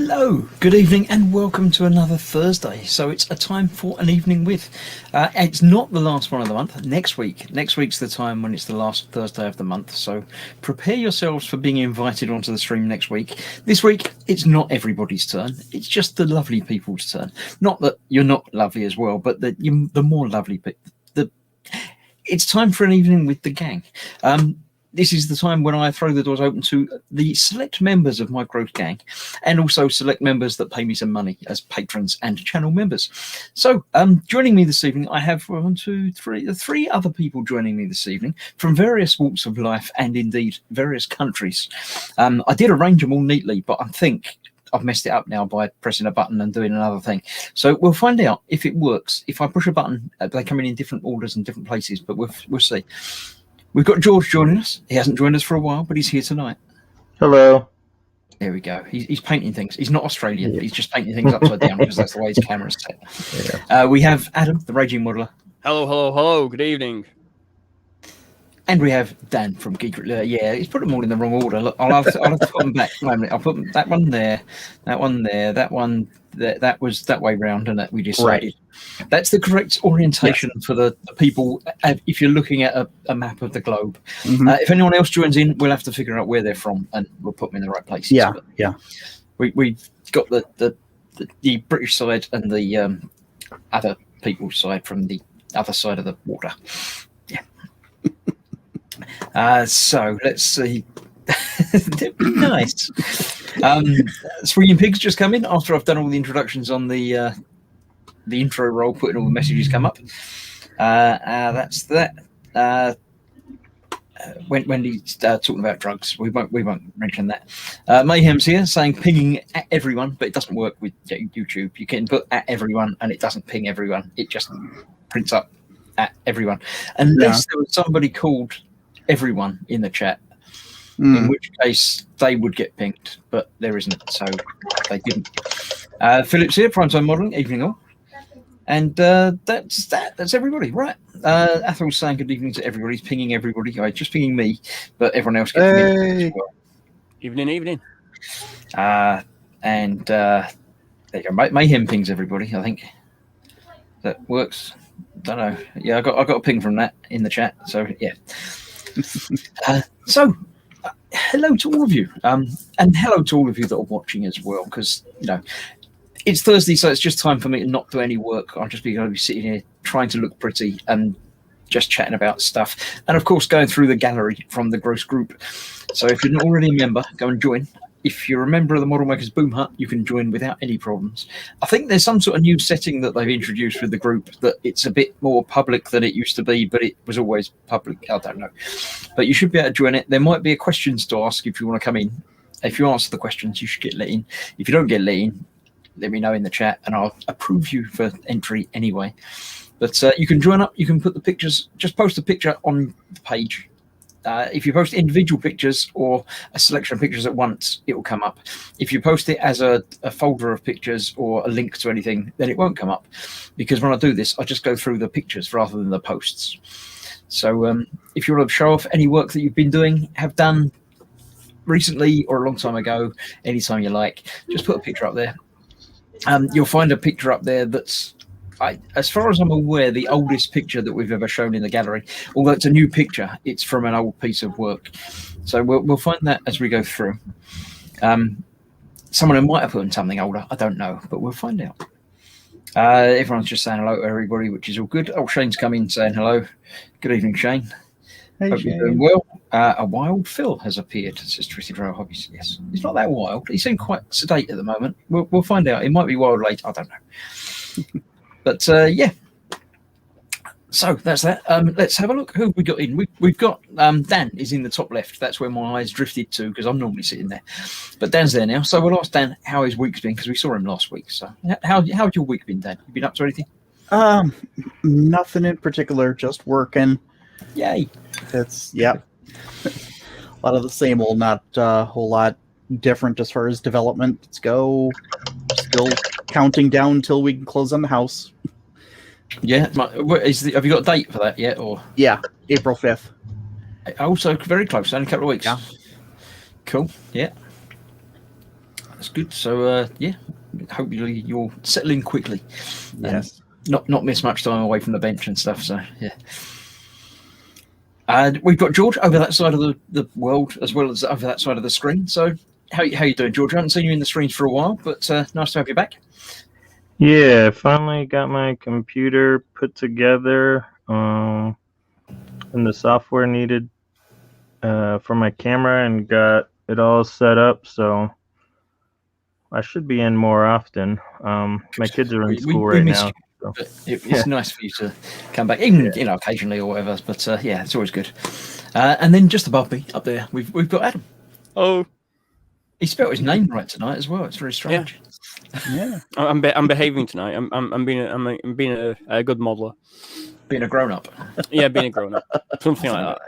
Hello, good evening, and welcome to another Thursday. So it's a time for an evening with. It's not the last one of the month. Next week's the time when it's the last Thursday of the month. So prepare yourselves for being invited onto the stream next week. This week, it's not everybody's turn. It's just the lovely people's turn. Not that you're not lovely as well, but the more lovely people. It's time for an evening with the gang. This is the time when I throw the doors open to the select members of my growth gang, and also select members that pay me some money as patrons and channel members. So joining me this evening, I have three other people joining me this evening from various walks of life and indeed various countries. I did arrange them all neatly, but I think I've messed it up now by pressing a button and doing another thing. So we'll find out if it works. If I push a button, they come in different orders and different places, but we'll see. We've got George joining us. He hasn't joined us for a while, but he's here tonight. Hello. There we go. He's painting things. He's not Australian. He's just painting things upside down because that's the way his camera's set. Yeah. We have Adam, the Raging Modeler. Hello. Good evening. And we have Dan from Geek. Yeah, he's put them all in the wrong order. Look, I'll have to put them back. I'll put that one there, that one there, that one. That was that way round, and that we decided. Right. That's the correct orientation for the people. If you're looking at a map of the globe, if anyone else joins in, we'll have to figure out where they're from, and we'll put them in the right places. Yeah, but yeah. We've got the British side and the other people's side from the other side of the water. Yeah. So let's see. That'd be nice. Swinging Pigs just come in after I've done all the introductions on the intro roll, putting all the messages come up. That's that. Wendy's talking about drugs. We won't mention that. Mayhem's here saying pinging at everyone, but it doesn't work with YouTube. You can put at everyone and it doesn't ping everyone. It just prints up at everyone, unless there was somebody called everyone in the chat. In which case they would get pinged, but there isn't, so they didn't. Philip's here, Primetime Modelling, evening all. And that's everybody, right? Athel's saying good evening to everybody. He's pinging everybody. Just pinging me, but everyone else gets pinged as well. Evening. And there you go. Mayhem pings everybody, I think. That works. Don't know. Yeah, I got a ping from that in the chat, so yeah. Hello to all of you, and hello to all of you that are watching as well, because it's Thursday, so it's just time for me to not do any work. I'll just be going to be sitting here trying to look pretty and just chatting about stuff, and of course going through the gallery from the Gross Group. So if you're not already a member, go and join. If you're a member of the Model Makers Boom Hut, you can join without any problems. I think there's some sort of new setting that they've introduced with the group that it's a bit more public than it used to be, but it was always public. I don't know. But you should be able to join it. There might be questions to ask if you want to come in. If you answer the questions, you should get let in. If you don't get let in, let me know in the chat and I'll approve you for entry anyway. But you can join up. You can put the pictures, just post a picture on the page. If you post individual pictures or a selection of pictures at once, it will come up. If you post it as a folder of pictures or a link to anything, then it won't come up. Because when I do this, I just go through the pictures rather than the posts. So if you want to show off any work that you've been doing, have done recently or a long time ago, anytime you like, just put a picture up there. You'll find a picture up there that's, as far as I'm aware, the oldest picture that we've ever shown in the gallery. Although it's a new picture, it's from an old piece of work. So we'll find that as we go through. Someone who might have put in something older, I don't know, but we'll find out. Everyone's just saying hello to everybody, which is all good. Oh, Shane's come in saying hello. Good evening, Shane. Hey, Hope you're doing well. A wild Phil has appeared, says Twisted Rail Hobbies. Yes, he's not that wild. He seems quite sedate at the moment. We'll find out. It might be wild later. I don't know. But yeah, so that's that. Let's have a look who we got in. We've got Dan is in the top left. That's where my eyes drifted to because I'm normally sitting there. But Dan's there now. So we'll ask Dan how his week's been because we saw him last week. So how's your week been, Dan? You been up to anything? Nothing in particular. Just working. Yay. It's a lot of the same old, not a whole lot different as far as development. Let's go. Still counting down until we can close on the house. Yeah. Have you got a date for that yet? Or yeah, April 5th. Also very close. Only a couple of weeks. Yeah. Cool. Yeah. That's good. So yeah, hopefully you'll settle in quickly. Yes. Not miss much time away from the bench and stuff. So yeah. And we've got George over that side of the world as well as over that side of the screen. So how you doing, George? I haven't seen you in the screens for a while, but nice to have you back. Yeah, finally got my computer put together, and the software needed for my camera, and got it all set up. So I should be in more often. My kids are in school right now. So. But it's nice for you to come back, even occasionally or whatever. But yeah, it's always good. And then just above me, up there, we've got Adam. Oh, he spelled his name right tonight as well. It's very strange. Yeah. I'm behaving tonight. I'm being a good modeler. Being a grown up. Yeah, being a grown up. Something like that.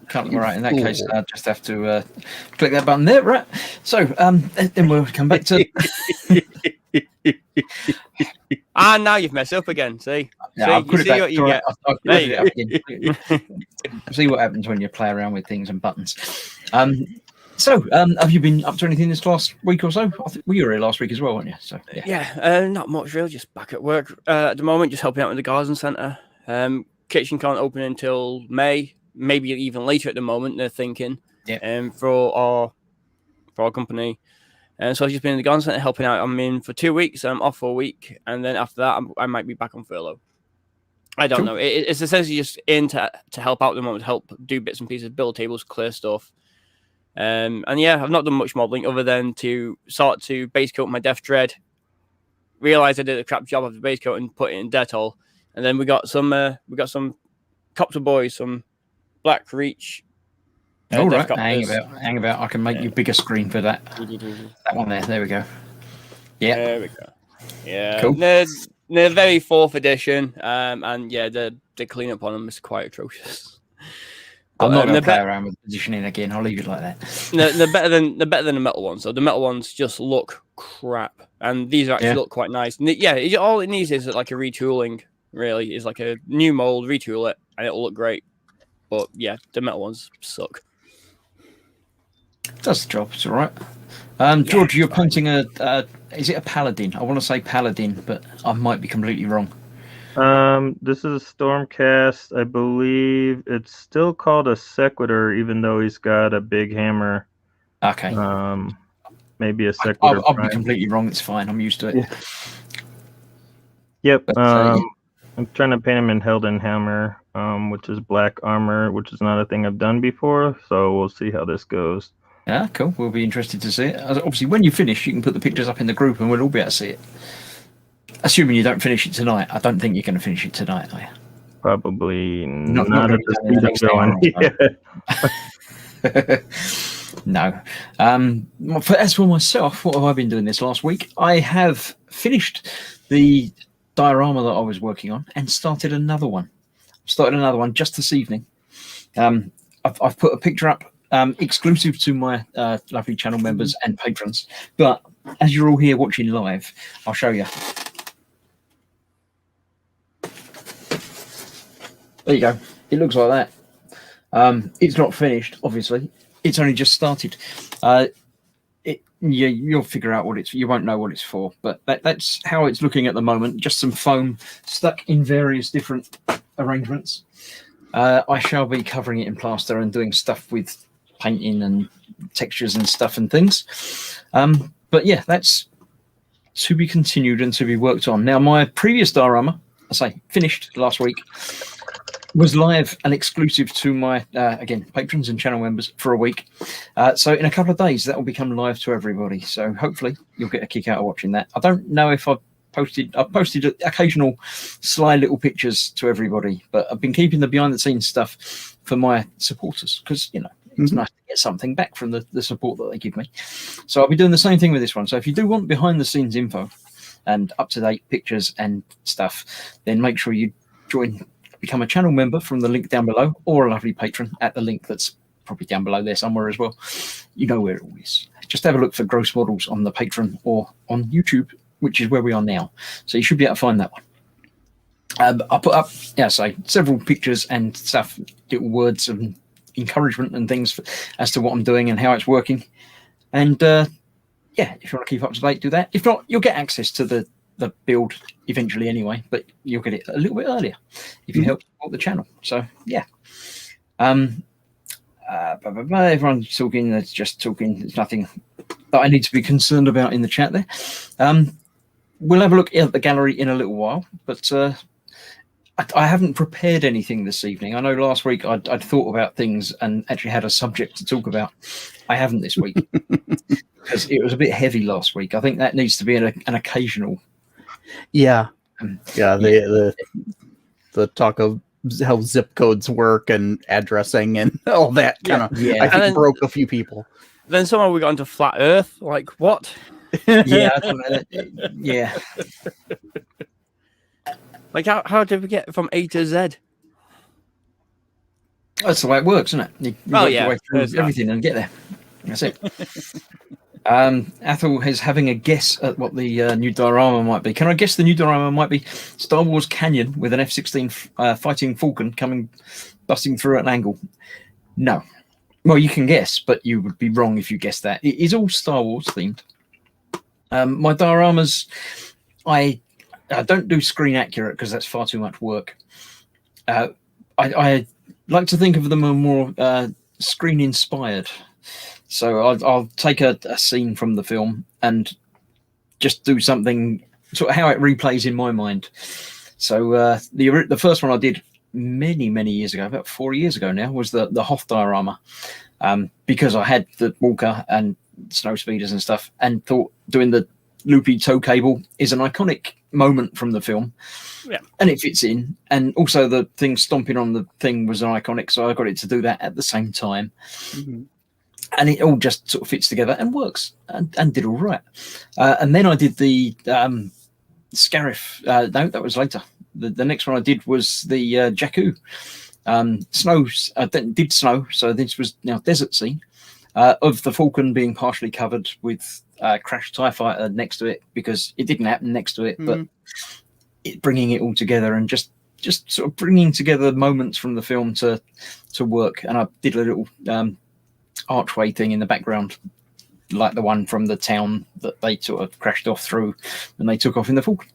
Can't be right. In that case, I just have to click that button there, right? So then we'll come back to. Now you've messed up again. See, I'll put it back. What you get. There you go. See what happens when you play around with things and buttons. So, have you been up to anything this last week or so? I think you were here last week as well, weren't you? So yeah, not much really. Just back at work at the moment, just helping out with the garden centre. Kitchen can't open until May, maybe even later at the moment. They're thinking, for our company. And so I've just been in the garden centre helping out. I'm in for 2 weeks. I'm off for a week, and then after that, I might be back on furlough. I don't know. It's essentially just in to help out at the moment, to help do bits and pieces, build tables, clear stuff. And yeah, I've not done much modelling other than to start to base coat my Death Dread. Realised I did a crap job of the base coat and put it in Dettol. And then we got some Copter Boys, some Black Reach. All right, hang about. I can make you bigger screen for that. That one there. There we go. Yeah. There we go. Yeah. Cool. They're very 4th edition. And yeah, the cleanup on them is quite atrocious. I'm not going to play around with positioning again. I'll leave it like that. They're better than the metal ones. So the metal ones just look crap, and these actually look quite nice. And all it needs is like a retooling. Really, is like a new mold, retool it, and it'll look great. But yeah, the metal ones suck. Does the job. It's all right. George, you're punting is it a Paladin? I want to say Paladin, but I might be completely wrong. This is a Stormcast. I believe it's still called a Sequitur, even though he's got a big hammer. Okay. Maybe a Sequitur. I'll be completely wrong. It's fine. I'm used to it. Yep. I'm trying to paint him in Heldenhammer, which is black armor, which is not a thing I've done before. So we'll see how this goes. Yeah, cool. We'll be interested to see it. Obviously, when you finish, you can put the pictures up in the group, and we'll all be able to see it. Assuming you don't finish it tonight. I don't think you're going to finish it tonight, are you? Probably not at the speed I'm going. No. As for myself, what have I been doing this last week? I have finished the diorama that I was working on and started another one. Just this evening. I've put a picture up exclusive to my lovely channel members and patrons. But as you're all here watching live, I'll show you. There you go. It looks like that. It's not finished, obviously. It's only just started. You'll figure out what it's. You won't know what it's for, but that's how it's looking at the moment. Just some foam stuck in various different arrangements. I shall be covering it in plaster and doing stuff with painting and textures and stuff and things. But yeah, that's to be continued and to be worked on. Now, my previous diorama, finished last week, was live and exclusive to my, again, patrons and channel members for a week. So in a couple of days, that will become live to everybody. So hopefully you'll get a kick out of watching that. I don't know if I've posted occasional sly little pictures to everybody, but I've been keeping the behind the scenes stuff for my supporters because, it's nice to get something back from the support that they give me. So I'll be doing the same thing with this one. So if you do want behind the scenes info and up-to-date pictures and stuff, then make sure you become a channel member from the link down below, or a lovely patron at the link that's probably down below there somewhere as well. You know where it all is. Just have a look for Gross Models on the Patreon or on YouTube, which is where we are now. So you should be able to find that one. I put up, several pictures and stuff, little words of encouragement and things as to what I'm doing and how it's working. And yeah, if you want to keep up to date, do that. If not, you'll get access to the build eventually anyway, but you'll get it a little bit earlier if you help support the channel. So yeah. Everyone's talking. That's just talking. There's nothing that I need to be concerned about in the chat there. We'll have a look at the gallery in a little while, but I haven't prepared anything this evening. I know last week I'd thought about things and actually had a subject to talk about. I haven't this week because it was a bit heavy last week. I think that needs to be an occasional. Yeah, the talk of how zip codes work and addressing and all that kind of. Yeah, I think broke a few people. Then somehow we got into flat Earth. Like what? Yeah, I don't know. Yeah. Like how did we get from A to Z? That's the way it works, isn't it? You work your way through everything and get there. That's it. Athel is having a guess at what the new diorama might be. Can I guess the new diorama might be Star Wars Canyon with an F-16 fighting Falcon busting through at an angle? No. Well, you can guess, but you would be wrong if you guessed that. It is all Star Wars themed. My dioramas, I don't do screen accurate because that's far too much work. I like to think of them as more screen inspired. So I'll take a scene from the film and just do something sort of how it replays in my mind. So the first one I did many years ago, about 4 years ago now, was the Hoth diorama, because I had the Walker and snow speeders and stuff, and thought doing the loopy tow cable is an iconic moment from the film. Yeah, and it fits in, and also the thing stomping on the thing was an iconic, so I got it to do that at the same time. Mm-hmm. And it all just sort of fits together and works, and did all right. And then I did the Scarif. No, that was later. The next one I did was the Jakku. Snows did snow, so this was now desert scene of the Falcon being partially covered with crashed TIE fighter next to it, because it didn't happen next to it, but bringing it all together and just sort of bringing together moments from the film to work. And I did a little archway thing in the background, like the one from the town that they sort of crashed off through when they took off in the Falcon.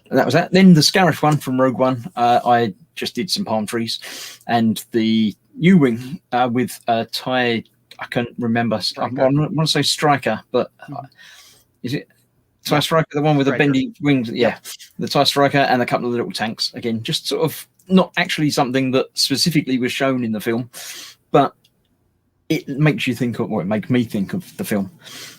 And that was that. Then the Scarif one from Rogue One, I just did some palm trees, and the U-wing with TIE. I can't remember. I want to say Striker, but is it TIE Striker, the one with the bendy wings? Yeah, the TIE Striker and a couple of little tanks. Again, just sort of not actually something that specifically was shown in the film, but it makes you think of, or it makes me think of the film.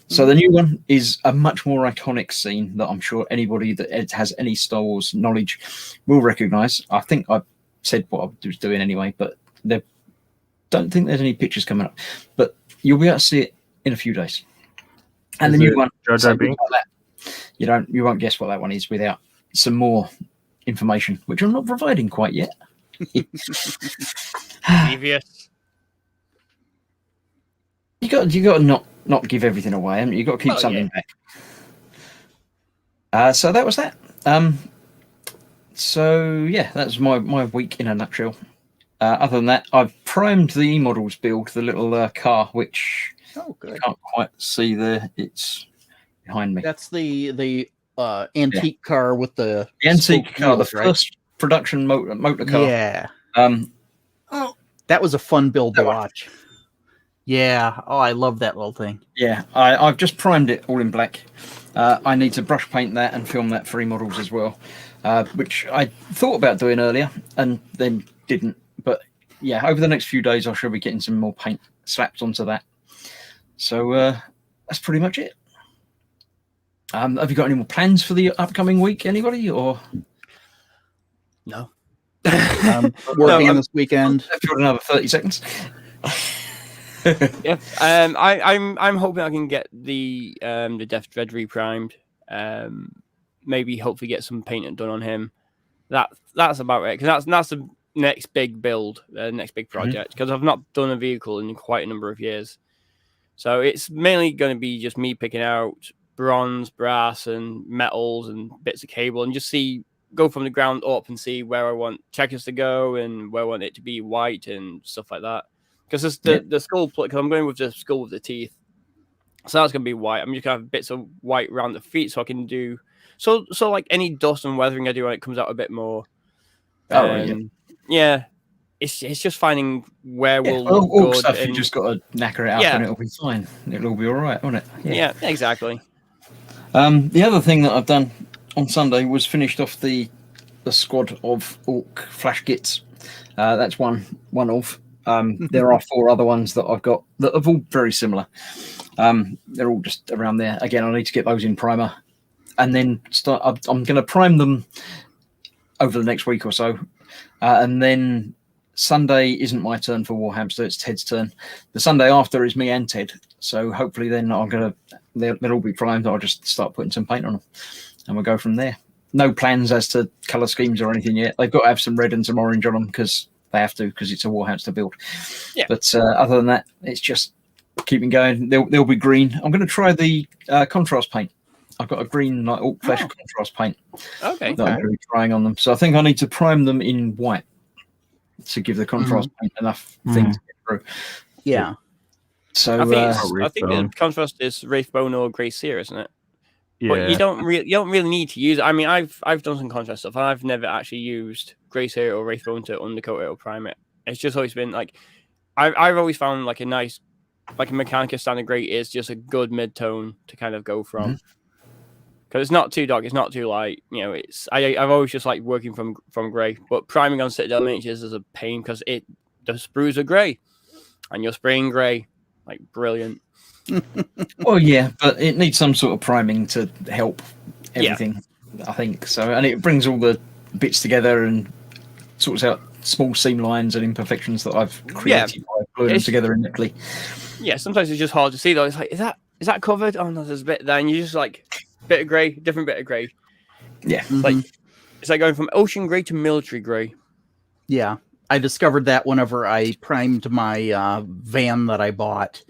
So the new one is a much more iconic scene that I'm sure anybody that has any Star Wars knowledge will recognize. I think I said what I was doing anyway, but there don't think there's any pictures coming up, but you'll be able to see it in a few days. And the new one, you won't guess what that one is without some more information, which I'm not providing quite yet. Devious. You got to not give everything away, haven't you? Got to keep something back. So that was that. So yeah, that's my week in a nutshell. Other than that, I've primed the E-Models build, the little car, which you can't quite see there. It's behind me. That's the antique car with the antique car, the first production motor car. Yeah. That was a fun build to watch. Yeah. Oh, I love that little thing. Yeah, I've just primed it all in black. I need to brush paint that and film that for E-Models as well, which I thought about doing earlier and then didn't. But yeah, over the next few days, I shall be getting some more paint slapped onto that. So that's pretty much it. Have you got any more plans for the upcoming week, anybody? Or no? Working on this weekend. I've got another 30 seconds. Yeah, I'm hoping I can get the Death Dread reprimed. Maybe hopefully get some painting done on him. That's about it, because that's the next big build, next big project. Because I've not done a vehicle in quite a number of years, so it's mainly going to be just me picking out bronze, brass, and metals and bits of cable, and just go from the ground up and see where I want checkers to go and where I want it to be white and stuff like that. Because the skull, because I'm going with the skull with the teeth. So that's gonna be white. I'm just gonna have bits of white around the feet, so I can do so like any dust and weathering I do when it comes out a bit more. Yeah. It's just finding where we'll look all good stuff and you just got to knacker it up and it'll be fine. It'll all be all right, won't it? Yeah, exactly. The other thing that I've done on Sunday was finished off the squad of Orc flash kits. That's one of. There are 4 other ones that I've got that are all very similar. They're all just around there. Again, I need to get those in primer, and then start. I'm going to prime them over the next week or so, and then Sunday isn't my turn for Warhamster, it's Ted's turn. The Sunday after is me and Ted, so hopefully then they'll all be primed. I'll just start putting some paint on them and we'll go from there. No plans as to colour schemes or anything yet. They've got to have some red and some orange on them because they have to, because it's a Warhamster build. Yeah. But other than that, it's just keeping going. They'll be green. I'm going to try the contrast paint. I've got a green like Orc flesh contrast paint that I'm going to be trying on them. So I think I need to prime them in white to give the contrast paint enough thing to get through. Yeah. So I think the contrast is Wraithbone or Grey Seer, isn't it? Yeah. But you don't really need to use it. I mean, I've done some contrast stuff, and I've never actually used Grey Seer or Wraithbone to undercoat it or prime it. It's just always been like I've always found like a nice, like a Mechanica Standard Grey is just a good mid tone to kind of go from. Because it's not too dark, it's not too light. You know, I've always just liked working from grey, but priming on Citadel miniatures is a pain because the sprues are grey, and you're spraying grey, like brilliant. Well, yeah, but it needs some sort of priming to help everything. I think so, and it brings all the bits together and sorts out small seam lines and imperfections that I've created by gluing them together initially. Yeah, sometimes it's just hard to see though. It's like, is that covered? Oh no, there's a bit there, and you just like. Bit of grey, different bit of grey. Yeah. It's like going from ocean grey to military grey. Yeah. I discovered that whenever I primed my van that I bought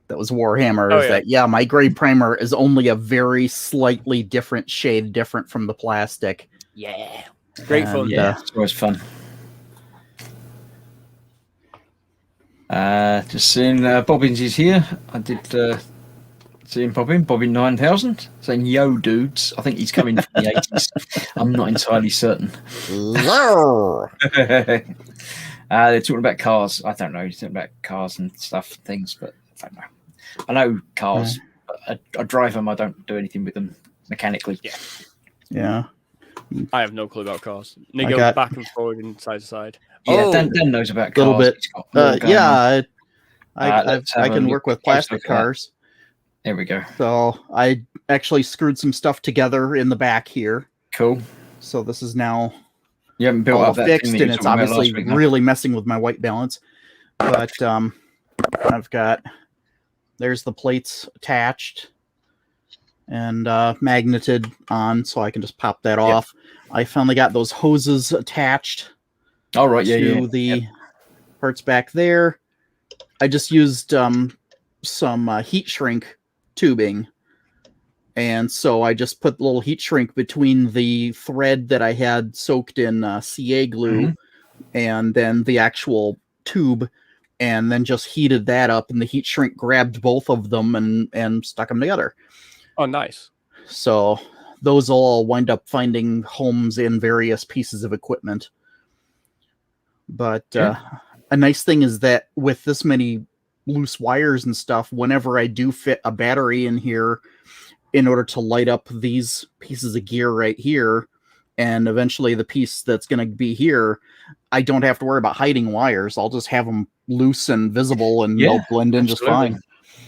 that was Warhammer. My grey primer is only a very slightly different shade different from the plastic. Yeah. Great fun. Yeah, it's always fun. Just seeing Bobbins is here. I did see him pop in. Bobbin 9000 saying, "Yo, dudes." I think he's coming from the 80s. I'm not entirely certain. They're talking about cars. I don't know. He's talking about cars and stuff, things, but I don't know. I know cars. I drive them. I don't do anything with them mechanically. Yeah. I have no clue about cars. They go back and forward and side to side. Yeah, Dan knows about cars. A little bit. I can work with plastic cars. There we go. So I actually screwed some stuff together in the back here. Cool. So this is now you haven't built all fixed, and it's obviously really messing with my white balance. But I've got there's the plates attached and magneted on, so I can just pop that off. I finally got those hoses attached. All right, to the parts back there. I just used some heat shrink tubing, and so I just put a little heat shrink between the thread that I had soaked in CA glue and then the actual tube, and then just heated that up, and the heat shrink grabbed both of them and stuck them together. Oh, nice. So those will all wind up finding homes in various pieces of equipment. But a nice thing is that with this many loose wires and stuff, whenever I do fit a battery in here in order to light up these pieces of gear right here, and eventually the piece that's going to be here, I don't have to worry about hiding wires. I'll just have them loose and visible, and they'll blend in just fine.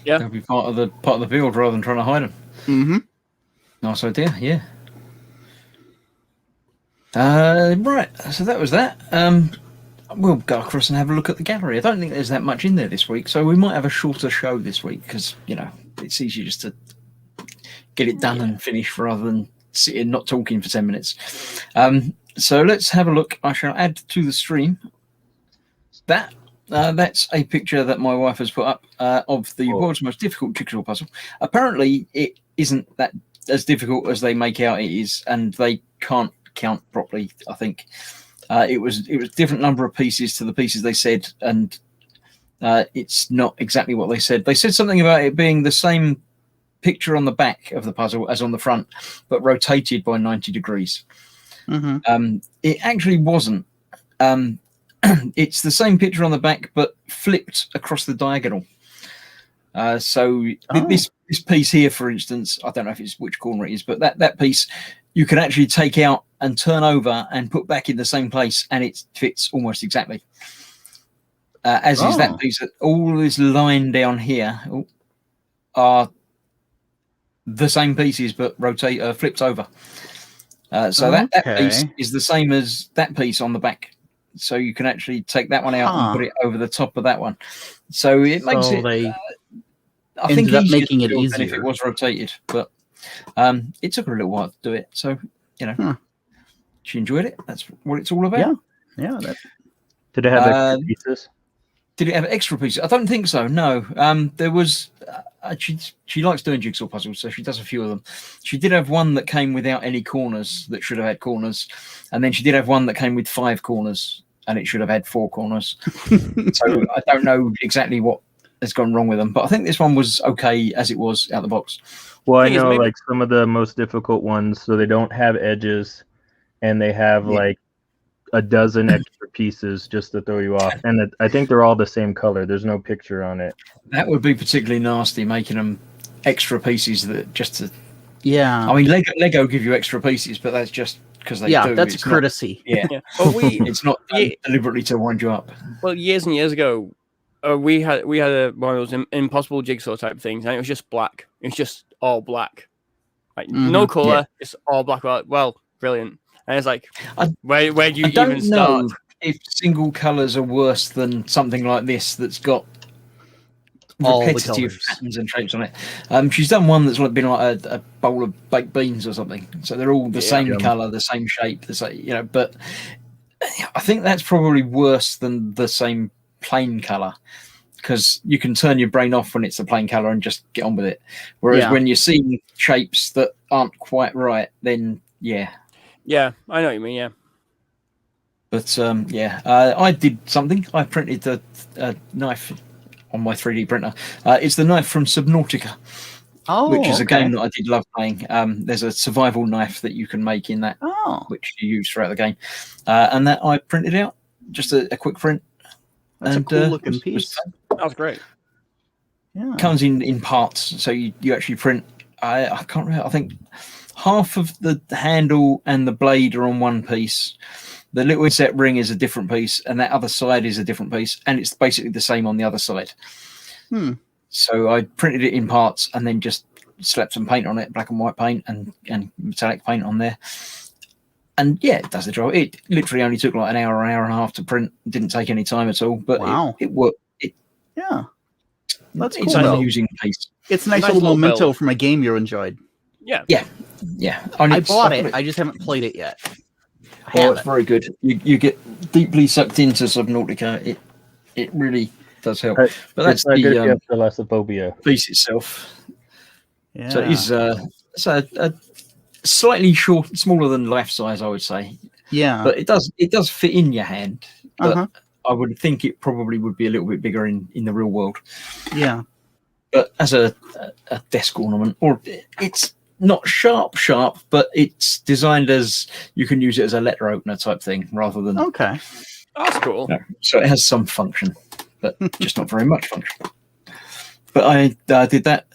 Yeah, they'll be part of the build rather than trying to hide them. Mm-hmm. Nice idea. Yeah. Right. So that was that. We'll go across and have a look at the gallery. I don't think there's that much in there this week, so we might have a shorter show this week because, it's easier just to get it done and finish rather than sitting not talking for 10 minutes. So let's have a look. I shall add to the stream that's a picture that my wife has put up of the world's most difficult jigsaw puzzle. Apparently, it isn't that as difficult as they make out it is, and they can't count properly, I think. It was a different number of pieces to the pieces they said, and it's not exactly what they said. They said something about it being the same picture on the back of the puzzle as on the front, but rotated by 90 degrees. It actually wasn't. It's the same picture on the back, but flipped across the diagonal. This piece here, for instance, I don't know if it's which corner it is, but that piece you can actually take out and turn over and put back in the same place, and it fits almost exactly. As is that piece. All this line down here are the same pieces, but flipped over. That piece is the same as that piece on the back. So you can actually take that one out and put it over the top of that one. So it makes it. I think ended up making it easier than if it was rotated, but it took her a little while to do it. So she enjoyed it. That's what it's all about. Yeah. Did it have extra pieces? Did it have extra pieces? I don't think so. No. There was. She likes doing jigsaw puzzles, so she does a few of them. She did have one that came without any corners that should have had corners, and then she did have one that came with 5 corners, and it should have had 4 corners. So I don't know exactly what has gone wrong with them, but I think this one was okay as it was out the box. Well, I know like some of the most difficult ones, so they don't have edges, and they have like a dozen extra pieces just to throw you off. And I think they're all the same color. There's no picture on it. That would be particularly nasty, making them extra pieces that just to. Yeah. I mean, Lego give you extra pieces, but that's just because they do. Yeah, that's it's courtesy. Not, But it's not deliberately to wind you up. Well, years and years ago, we had one of those impossible jigsaw type things, and it was just black. It was just all black, like no color, it's all black. Well, brilliant. And it's like, where do you even start? I don't know if single colours are worse than something like this that's got all repetitive patterns and shapes on it. She's done one that's been like a bowl of baked beans or something. So they're all the same colour, the same shape, the same, but I think that's probably worse than the same plain colour, because you can turn your brain off when it's the plain colour and just get on with it. Whereas when you're seeing shapes that aren't quite right, then Yeah, I know what you mean, yeah. But I did something. I printed a knife on my 3D printer. It's the knife from Subnautica, which is a game that I did love playing. There's a survival knife that you can make in that, which you use throughout the game. And that I printed out, just a quick print. That's a cool looking piece. That was great. Yeah. Comes in parts, so you actually print. I can't remember. I think half of the handle and the blade are on one piece. The little inset ring is a different piece, and that other side is a different piece, and it's basically the same on the other side. So I printed it in parts and then just slapped some paint on it, black and white paint and metallic paint on there. And it does the job. It literally only took like an hour and a half to print. It didn't take any time at all, but it worked. That's cool. It's an amusing piece. It's a nice little memento from a game you enjoyed. Yeah. I bought it. I just haven't played it yet. It's very good. You get deeply sucked into Subnautica. It really does help. But that's the thalassophobia piece itself. Yeah. So it's a slightly smaller than life size, I would say. Yeah. But it does fit in your hand. But I would think it probably would be a little bit bigger in the real world. Yeah. But as a desk ornament, or it's not sharp, but it's designed as you can use it as a letter opener type thing rather than. Okay. That's cool. So it has some function, but just not very much function. But I did that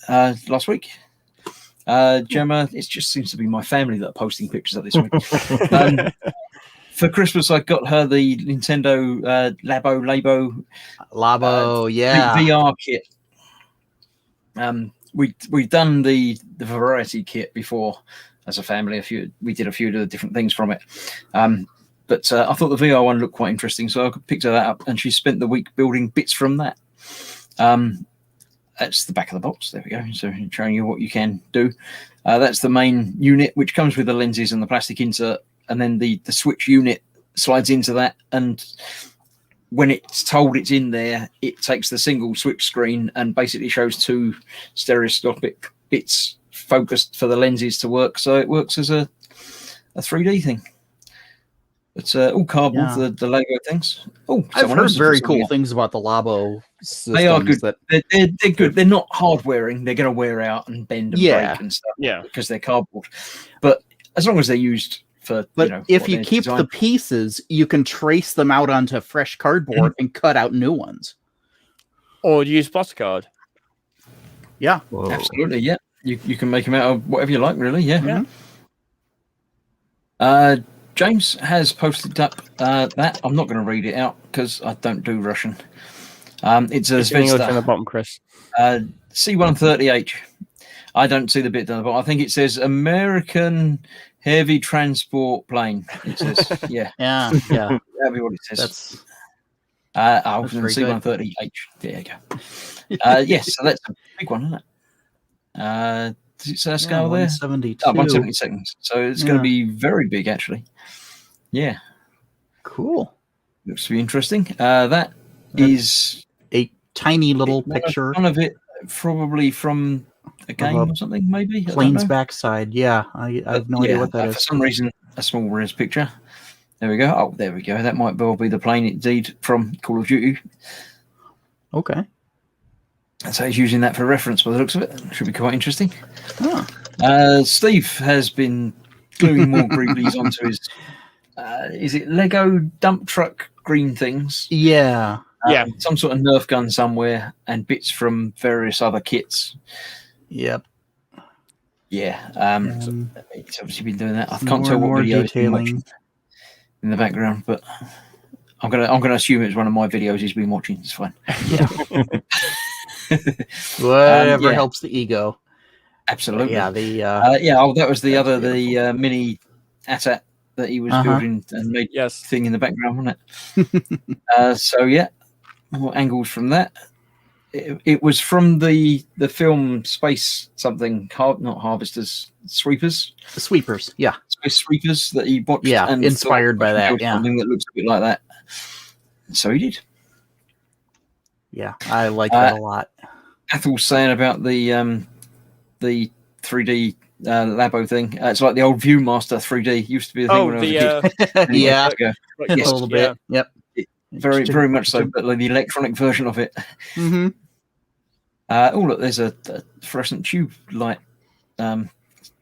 last week. Gemma, it just seems to be my family that are posting pictures of this week. For Christmas, I got her the Nintendo Labo VR kit. We've done the variety kit before as a family. We did a few of the different things from it. But I thought the VR one looked quite interesting, so I picked her that up, and she spent the week building bits from that. That's the back of the box. There we go. So showing you what you can do. That's the main unit, which comes with the lenses and the plastic insert, and then the Switch unit slides into that. And when it's told it's in there, it takes the single Switch screen and basically shows 2 stereoscopic bits focused for the lenses to work. So it works as a 3D thing. It's all cardboard, the Lego things. Oh, I've heard very cool things about the Labo systems. They are good. That, They're good. They're not hard wearing. They're going to wear out and bend and break and stuff. Yeah. Because they're cardboard. But as long as they're used for, but if you keep the pieces, you can trace them out onto fresh cardboard and cut out new ones. Or use plasticard. Yeah. Whoa. Absolutely, yeah. You can make them out of whatever you like, really. Yeah. Mhm. James has posted up that. I'm not going to read it out because I don't do Russian. It's a It's in English on the Zvezda bottom, Chris. C-130H. I don't see the bit down the bottom. I think it says American heavy transport plane. It says, yeah, Yeah. Yeah. that'd be what it says. That's I was very C-130H. There you go. Yes, so that's a big one, isn't it? Does it say a scale there? 172. 170 seconds. So it's going to be very big, actually. Yeah, Cool. looks to be interesting. That is A tiny little picture. One of it, probably from a game a or something, maybe. I don't Plane's know. backside. Yeah. I have no idea what that For is. some reason, a small res picture. There we go. Oh, there we go. That might well be the plane, indeed, from Call of Duty. Okay. So he's using that for reference by the looks of it. Should be quite interesting. Huh. Steve has been gluing more Greeblies onto his, is it Lego dump truck green things? Yeah. Yeah. Some sort of Nerf gun somewhere and bits from various other kits. Yep. Yeah. Um, He's obviously been doing that. I more can't tell and what more video he's been watching detailing. in the background, but I'm gonna assume it's one of my videos he's been watching. It's fine. Whatever yeah. helps the ego. Absolutely. Yeah. The yeah. Oh, that was the that's other beautiful. the mini AT-AT that he was Uh-huh. building and made Yes. thing in the background, wasn't it? So yeah, more angles from that. It was from the film Space something, not Harvesters, Sweepers, the sweepers. Yeah. Space Sweepers that he watched. Yeah, and inspired thought, by that, build yeah. something that looks a bit like that. So he did. Yeah. I like that a lot. Athel's saying about the 3D Labo thing. It's like the old ViewMaster 3D used to be the thing Oh, when I was a kid. the Yeah. Ago. like, A Yes, little bit. Yep. Very, very much so, but like the electronic version of it. Mm-hmm. Oh, look, there's a fluorescent tube light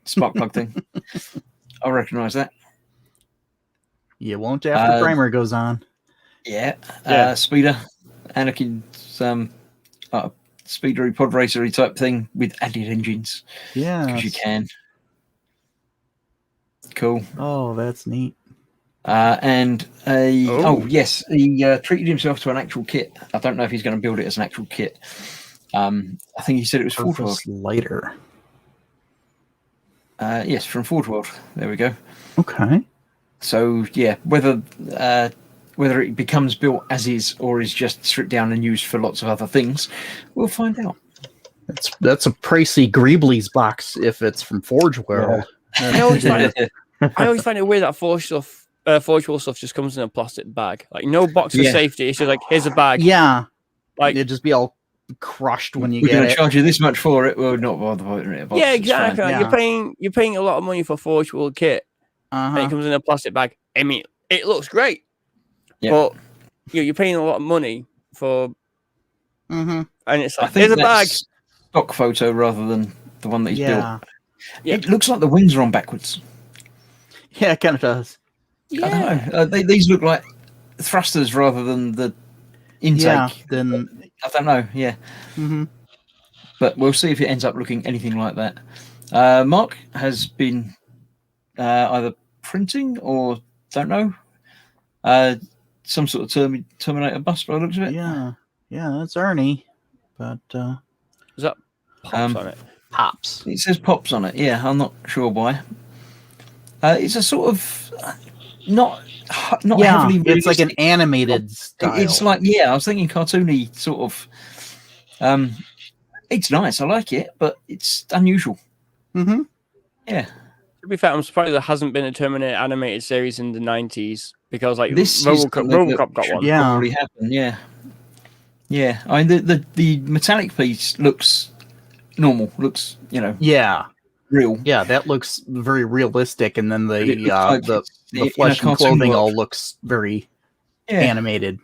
spark plug thing. I recognise that. You won't after the primer goes on. Yeah. Yeah. Speeder. Anakin's speedery, pod racery type thing with added engines. Yeah. Because you can. Cool. Oh, that's neat. And Oh. yes, he treated himself to an actual kit. I don't know if he's going to build it as an actual kit. I think he said it was Forge World. Surface lighter. Yes, from Forge World. There we go. Okay. So yeah, whether it becomes built as is or is just stripped down and used for lots of other things, we'll find out. That's a pricey Greeblies box if it's from Forge World. I always find it weird that Forge World stuff just comes in a plastic bag. Like no box of safety. It's just like here's a bag. Yeah. Like It'd just be all crushed when you We're get going to it. charge you this much for it. We're not bothering it. yeah, exactly. Yeah. You're paying a lot of money for Forge World kit, and it Uh-huh. comes in a plastic bag. I mean, it looks great, Yeah. but you're paying a lot of money for, Mm-hmm. and it's I like think here's a bag. that's stock photo rather than the one that he's built. Yeah. Yeah. It looks like the wings are on backwards. Yeah, it kind of does. I don't know. These look like thrusters rather than the intake. Yeah. Then. I don't know. Yeah. Mm-hmm. But we'll see if it ends up looking anything like that. Mark has been either printing or don't know some sort of Terminator bus by the looks of it. Yeah. Yeah, that's Ernie. But Is that pops on it? Pops. It says Pops on it. Yeah, I'm not sure why. It's a sort of not Yeah, heavily. it's like an realistic. animated style. It's like I was thinking cartoony sort of. It's nice. I like it, but it's unusual. Mm-hmm. Yeah. To be fair, I'm surprised there hasn't been a Terminator animated series in the 90s because like This is RoboCop got one. Yeah. Probably happen. Yeah. Yeah. I mean, the metallic piece looks normal. Looks Yeah. real. Yeah, that looks very realistic, and then But it looks like the it's in a flesh and cartoon clothing world. all looks very Yeah. animated.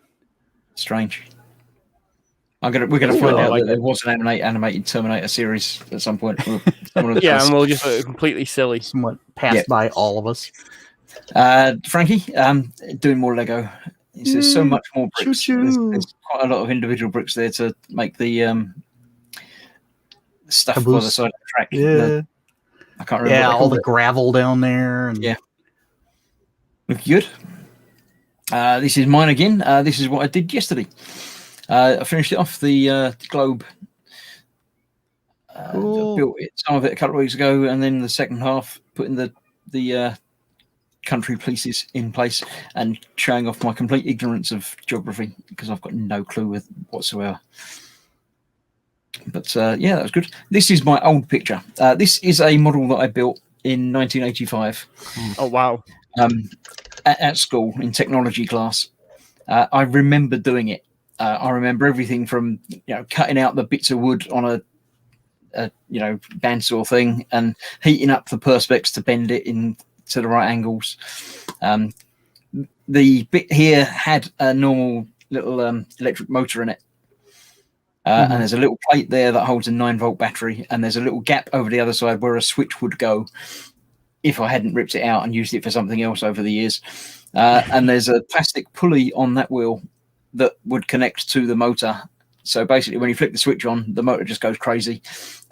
Strange. We're gonna Ooh, find I out like that there was an animated Terminator series at some point. Yeah, and we'll just completely silly. somewhat passed by all of us. Frankie, doing more Lego. He says so much more bricks. Choo-choo. There's quite a lot of individual bricks there to make the stuff by the Caboose. side of the track. Yeah, I can't remember. yeah, what they all called the it. gravel down there. And Yeah. Look good. This is mine again. This is what I did yesterday. I finished it off the globe. Cool. I built it, some of it a couple of weeks ago, and then the second half putting the country pieces in place and showing off my complete ignorance of geography because I've got no clue whatsoever. But yeah, that was good. This is my old picture. This is a model that I built in 1985. Oh wow! At school in technology class. I remember doing it. I remember everything from cutting out the bits of wood on a bandsaw thing and heating up the perspex to bend it in to the right angles. The bit here had a normal little electric motor in it. And there's a little plate there that holds a 9-volt battery, and there's a little gap over the other side where a switch would go if I hadn't ripped it out and used it for something else over the years. And there's a plastic pulley on that wheel that would connect to the motor. So basically, when you flick the switch on, the motor just goes crazy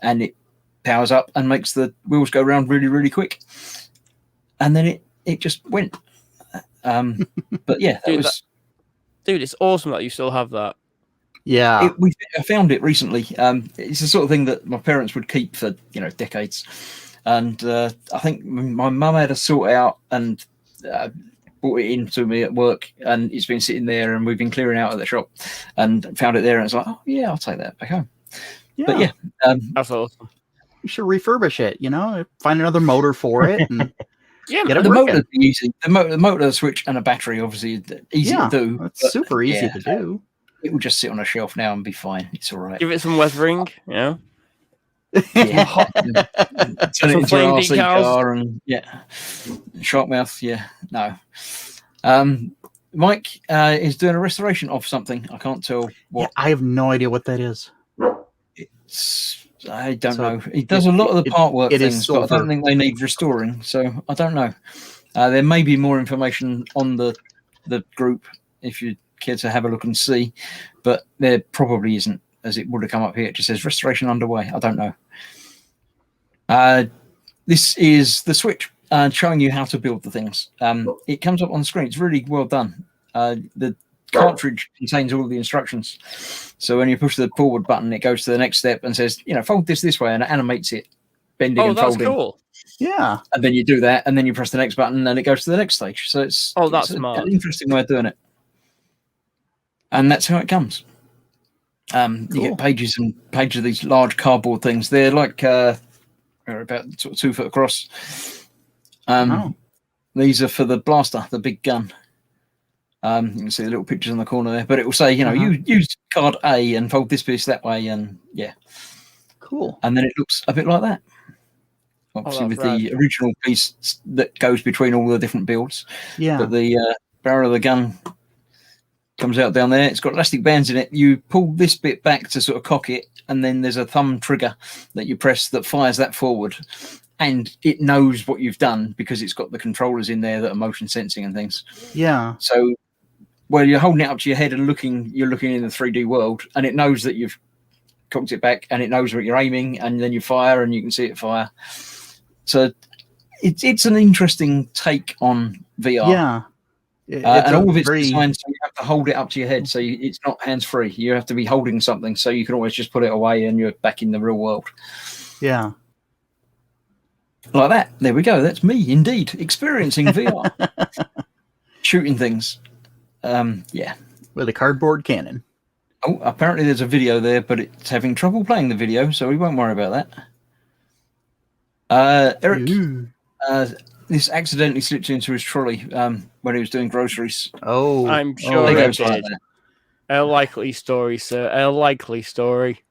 and it powers up and makes the wheels go round really, really quick. And then it just went. But yeah, Dude, it's awesome that you still have that. yeah, I found it recently. It's the sort of thing that my parents would keep for decades. And I think my mum had to sort it out and brought it in to me at work, and it's been sitting there, and we've been clearing out at the shop and found it there, and it's like, oh yeah, I'll take that back home. But yeah, That's awesome. you should refurbish it. Find another motor for it. And Yeah, Get it the working. motor easy. The motor switch and a battery obviously easy to do. It's but super easy yeah, to do. It will just sit on a shelf now and be fine. It's all right. give it some weathering. Yeah. Turn Some it into flame an RC decals. car and shark mouth. Yeah, no. Mike is doing a restoration of something. I can't tell Yeah, what. I have no idea what that is. I don't So know. He does a lot of the part work it is things, but I don't silver. think they need restoring. So I don't know. There may be more information on the group if you care to have a look and see, but there probably isn't, as it would have come up here. It just says restoration underway. I don't know. This is the switch showing you how to build the things. It comes up on the screen. It's really well done. The cartridge contains all of the instructions. So when you push the forward button, it goes to the next step and says, fold this way, and it animates it, bending Oh, and that's folding. cool. Yeah. And then you do that, and then you press the next button, and it goes to the next stage. So it's That's it's smart. an interesting way of doing it. And that's how it comes. You Cool. get pages and pages of these large cardboard things. They're like they're about sort of 2 foot across. Oh. These are for the blaster, the big gun. You can see the little pictures in the corner there, but it will say, you use card A and fold this piece that way, and Cool. and then it looks a bit like that. Obviously, that's with the original piece that goes between all the different builds. Yeah. But the barrel of the gun comes out down there. It's got elastic bands in it. You pull this bit back to sort of cock it, and then there's a thumb trigger that you press that fires that forward. And it knows what you've done because it's got the controllers in there that are motion sensing and things. Yeah. So where you're holding it up to your head and you're looking in the 3D world, and it knows that you've cocked it back, and it knows what you're aiming, and then you fire, and you can see it fire. So it's an interesting take on VR. Yeah. And all of it's very- designed so you have to hold it up to your head, so it's not hands-free. You have to be holding something, so you can always just put it away, and you're back in the real world. Yeah. Like that. There we go. That's me, indeed, experiencing VR. Shooting things. Yeah. With a cardboard cannon. Oh, apparently there's a video there, but it's having trouble playing the video, so we won't worry about that. Eric, Ooh. this accidentally slipped into his trolley when he was doing groceries. Oh. I'm sure They it goes like did. that. A likely story, sir. A likely story.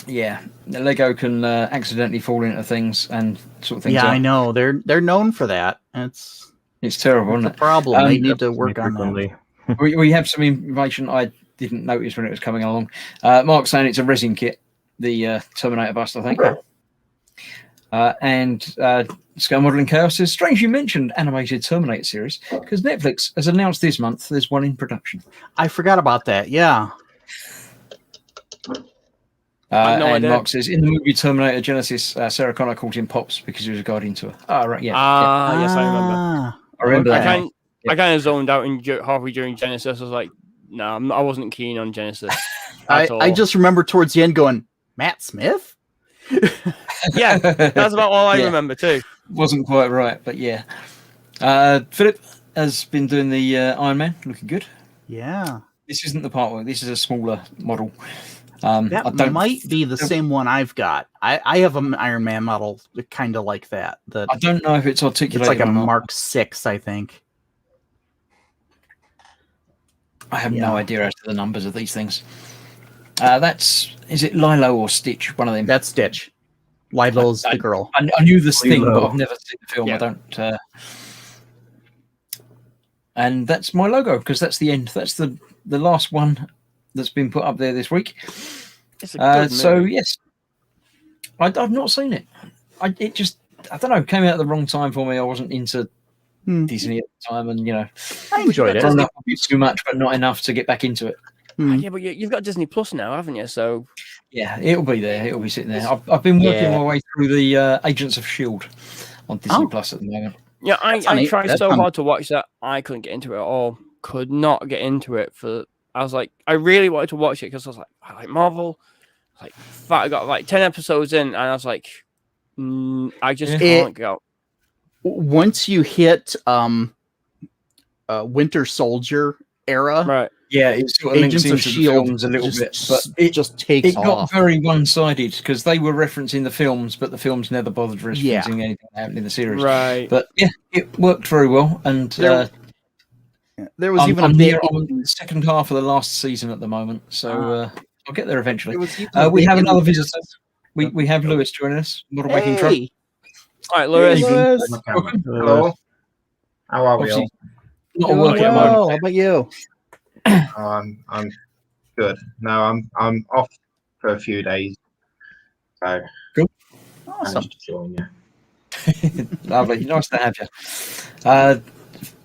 Yeah, the Lego can accidentally fall into things and sort of things. Yeah, out. I know. They're known for that. It's It's terrible, a isn't it? problem. They need to Happens to me work on that. frequently. We have some information. I didn't notice when it was coming along. Mark's saying it's a resin kit, the Terminator bust, I think. And Scale Modeling Chaos says, strange you mentioned animated Terminator series, because Netflix has announced this month there's one in production. I forgot about that. Yeah. no and idea. Mark says, in the movie Terminator Genesis, Sarah Connor called him Pops because he was a guardian to her. Oh, right, yeah. Yes, I remember. I remember I that. I kind of zoned out halfway during Genesis. I was like, no, I wasn't keen on Genesis. I just remember towards the end going, Matt Smith? Yeah, that's about all I remember too. Wasn't quite right, but yeah. Philip has been doing the Iron Man, looking good. Yeah. This isn't the part work. This is a smaller model. That might be the same one I've got. I have an Iron Man model kind of like that. I don't know if it's articulated. It's like a or not. Mark 6, I think. I have no idea as to the numbers of these things. Is it Lilo or Stitch? One of them. That's Stitch. Lilo's the girl. I knew this thing, but I've never seen the film. Yeah. I don't. And that's my logo because that's the end. That's the last one that's been put up there this week. It's a good So movie. yes, I've not seen it. It just I don't know, came out at the wrong time for me. I wasn't into Disney at the time, and I enjoyed it. grown up a bit too much, but not enough to get back into it. Yeah, but you've got Disney Plus now, haven't you? So Yeah, it'll be there. It'll be sitting there. I've been working my way through the Agents of Shield on Disney Plus at the moment. yeah, I funny. tried That's so fun. hard to watch that. I couldn't get into it at all. Could not get into it. I was like, I really wanted to watch it because I was like, I like Marvel. Like, I got like 10 episodes in, and I was like, I just can't go. Once you hit Winter Soldier era, Right. Yeah, it sort of Agents links of into the S.H.I.E.L.D. films a little just, bit, but it just takes got off. very one-sided because they were referencing the films, but the films never bothered referencing anything that happened in the series. Right. But yeah, it worked very well, and There was even I'm a bit. on the second half of the last season at the moment, so I'll get there eventually. There was even a We bit have in- another visitor. We have Lewis joining us, model making truck. Hey, All right, Lewis. Lewis. Welcome. Hello. How are we all? Obviously, not a Doing work at the moment. well. How about you? I'm good. No, I'm off for a few days. So Awesome. managed to join you. Lovely, nice to have you.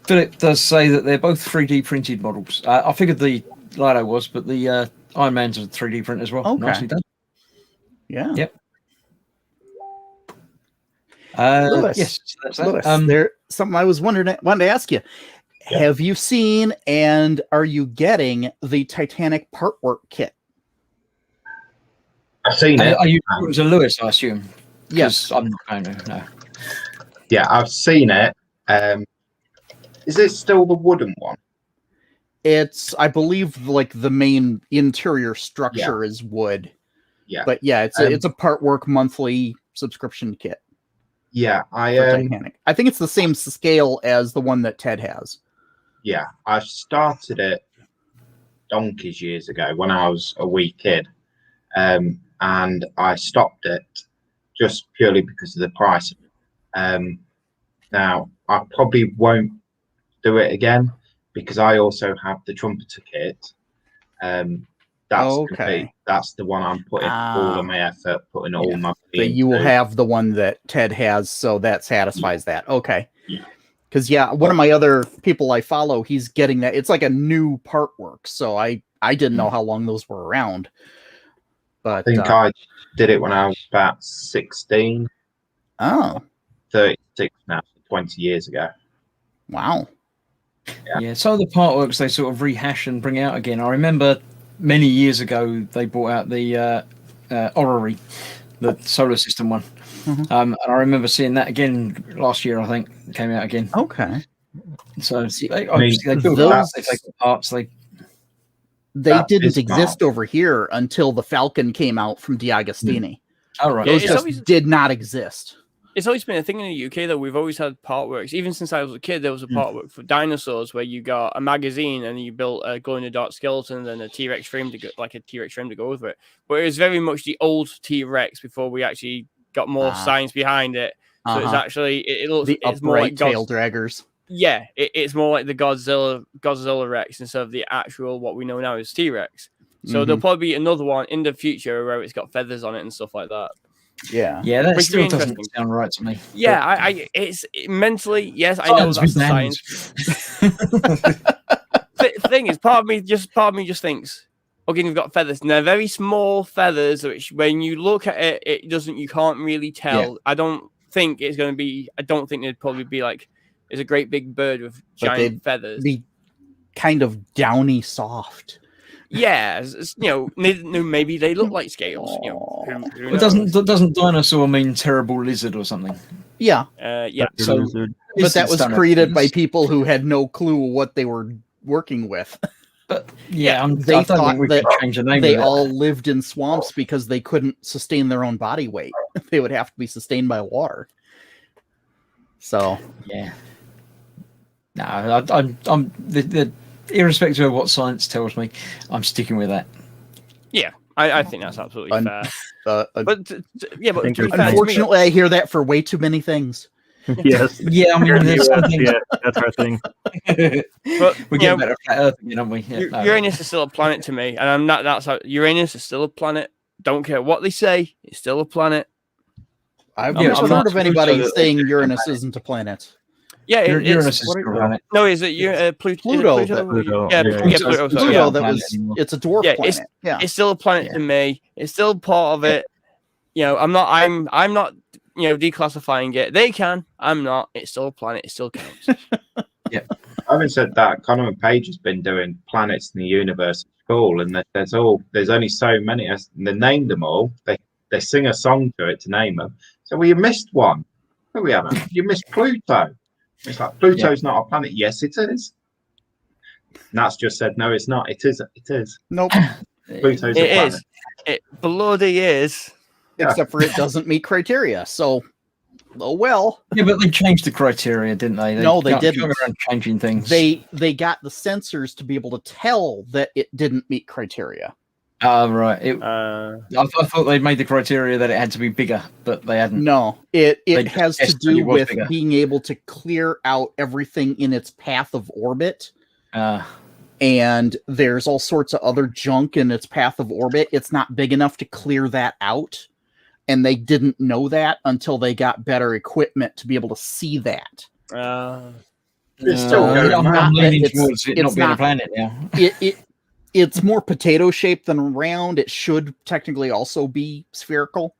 Philip does say that they're both 3D printed models. I figured the Lido was, but the Iron Man's a 3D print as well. Okay. Nicely done. Yeah. Yep. Lewis. Yes, that's Lewis, that. there something I was wanted to ask you. Yeah. Have you seen and are you getting the Titanic part work kit? I've seen it. Are you talking to Lewis, I assume? 'Cause Yes. I'm not going to, no. Yeah, I've seen it. Is it still the wooden one? It's, I believe, like the main interior structure is wood. Yeah. But yeah, it's a part work monthly subscription kit Yeah, for I Titanic. I think it's the same scale as the one that Ted has. yeah, I started it donkeys years ago when I was a wee kid, and I stopped it just purely because of the price. Now I probably won't do it again because I also have the trumpeter kit. That's the one I'm putting all of my effort, putting all my. But you will have the one that Ted has, so that satisfies that. Okay. Yeah. Because one of my other people I follow, he's getting that. It's like a new part work, so I didn't know how long those were around. But I think I did it when I was about 16, 36 now, 20 years ago. Wow. Yeah, some of the part works they sort of rehash and bring out again. I remember many years ago they brought out the Orrery, the solar system one. Mhm. And I remember seeing that again last year, I think, it came out again. Okay. So they I mean, build those- parts, they take the parts, They That didn't is exist over here until the Falcon came out from D'Agostini. all right. Yeah, Those it's just always- did not exist. It's always been a thing in the UK that we've always had part works. Even since I was a kid, there was a part work for dinosaurs where you got a magazine and you built a glow in the dark skeleton and a T-Rex frame to go, like a T-Rex frame to go with it. But it was very much the old T-Rex before we actually got more science behind it. So it's actually The it's more like upright tail draggers. Yeah, it's more like the Godzilla Rex instead of the actual what we know now as T-Rex. So there'll probably be another one in the future where it's got feathers on it and stuff like that. Yeah. Yeah, that Which would be still doesn't interesting. sound right to me. Yeah, it's mentally, yes, I know that's science. Thing is, part of me just thinks, okay, you've got feathers, and they're very small feathers, which when you look at it, you can't really tell. Yeah. I don't think they'd probably be like, it's a great big bird with giant feathers. Be kind of downy soft. Yeah, maybe they look like scales. Who But doesn't dinosaur mean terrible lizard or something? Yeah. Yeah. So, But that was created by people who had no clue what they were working with. But yeah, they I don't thought think we that could change the name. they of it. all lived in swamps because they couldn't sustain their own body weight. They would have to be sustained by water. So yeah. No, I'm the irrespective of what science tells me, I'm sticking with that. Yeah, I think that's absolutely fair. But unfortunately, I hear that for way too many things. Yes. Yeah, I mean, that's our thing. But we get better flat Earth again, aren't we? Yeah, Uranus is still a planet to me, and I'm not. That's how Uranus is still a planet. Don't care what they say, it's still a planet. I've never heard of anybody saying Uranus isn't a planet. Yeah, Uranus is a planet. No, is it Pluto? Pluto. Yeah, Pluto. Pluto. It's a dwarf planet. It's still a planet to me. It's still part of it. I'm not declassifying it. They can. I'm not. It's still a planet. It still counts. Yeah. Having said that, Conor and Page has been doing planets in the universe at school, and there's only so many. And they named them all. They sing a song to it to name them. So you missed one. No, we haven't. You missed Pluto. It's like Pluto's not a planet. Yes, it is. Nat's just said no, it's not. It is. It is. Nope. Pluto's a planet. It bloody is. Except for it doesn't meet criteria. So, oh well. Yeah, but they changed the criteria, didn't they? No, they didn't. Go around changing things. They got the sensors to be able to tell that it didn't meet criteria. Right. I thought they made the criteria that it had to be bigger, but they hadn't. No, it has to do with bigger. being able to clear out everything in its path of orbit. And there's all sorts of other junk in its path of orbit. It's not big enough to clear that out. And they didn't know that until they got better equipment to be able to see that. It's still I'm leaning towards it not being a planet now. It's more potato shaped than round. It should technically also be spherical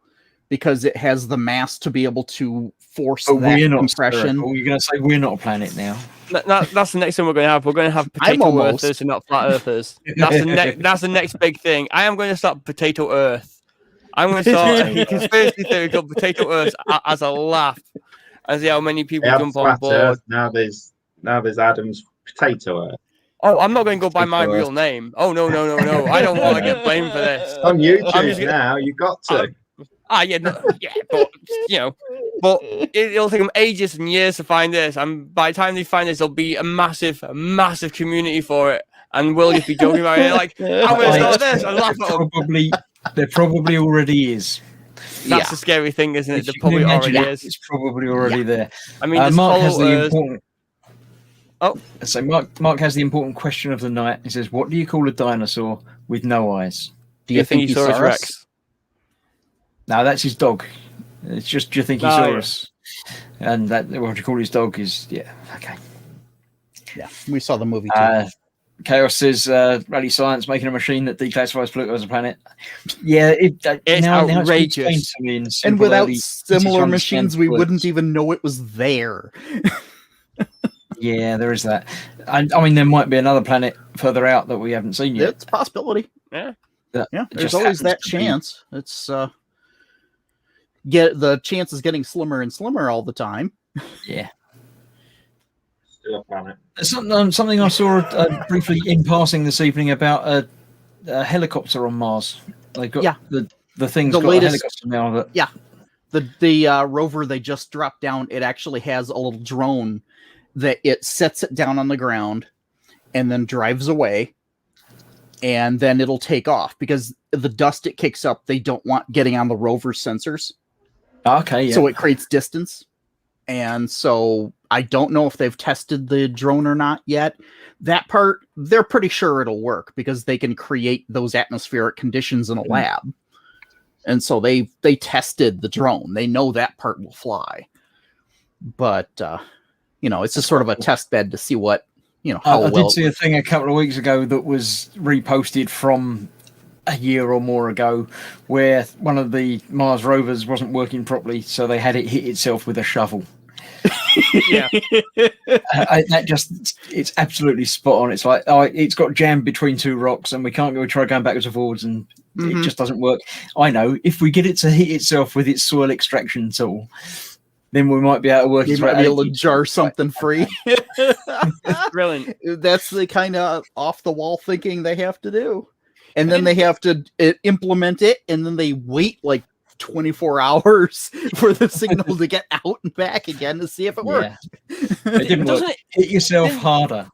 because it has the mass to be able to force that compression. You're going to say we're not a planet now. That's the next thing we're going to have. We're going to have potato earthers and not flat earthers. That's the next big thing. I am going to start potato earth. I'm going to start a conspiracy theory called potato earth as a laugh and see how many people jump on board. Earth. Now there's Adam's potato earth. Oh, I'm not going to go by my real name. Oh, no. I don't want to get blamed for this. On YouTube now, you got to. But it'll take them ages and years to find this. And by the time they find this, there'll be a massive community for it. And we'll just be joking about it. Like, I'm going to start this and laugh at them. There probably already is. That's the scary thing, isn't it? There probably already is. It's probably already there. I mean, Mark has the important. Oh, so Mark has the important question of the night. He says, "What do you call a dinosaur with no eyes?" Do you think Theosaurus Rex? No, that's his dog. It's just Githyankisaurus. And that what you call his dog is okay. Yeah, we saw the movie too. Chaos says Rally Science making a machine that declassifies Pluto as a planet. Yeah, it's outrageous. And without similar machines, we wouldn't even know it was there. Yeah, there is that. And I mean, there might be another planet further out that we haven't seen yet. It's a possibility. Yeah. There's always that chance. It's the chance is getting slimmer and slimmer all the time. Yeah. Still a planet. Something I saw briefly in passing this evening about a helicopter on Mars. They got the thing's got a helicopter now. The rover they just dropped down. It actually has a little drone that it sets it down on the ground and then drives away, and then it'll take off because the dust it kicks up they don't want getting on the rover's sensors. Okay, yeah. So it creates distance. And so I don't know if they've tested the drone or not yet. That part, they're pretty sure it'll work because they can create those atmospheric conditions in a lab. And so they tested the drone. They know that part will fly. But, it's just sort of a test bed to see what, how I well. did see a thing a couple of weeks ago that was reposted from a year or more ago where one of the Mars rovers wasn't working properly, so they had it hit itself with a shovel. Yeah. It's absolutely spot on. It's like, it's got jammed between two rocks and we can't go try going backwards and forwards and it just doesn't work. I know, if we get it to hit itself with its soil extraction tool, then we might be able to work You might be able to jar something free. Brilliant. That's the kind of off the wall thinking they have to do. And then they have to implement it, and then they wait like 24 hours for the signal to get out and back again to see if it works. It didn't work. Hit yourself harder.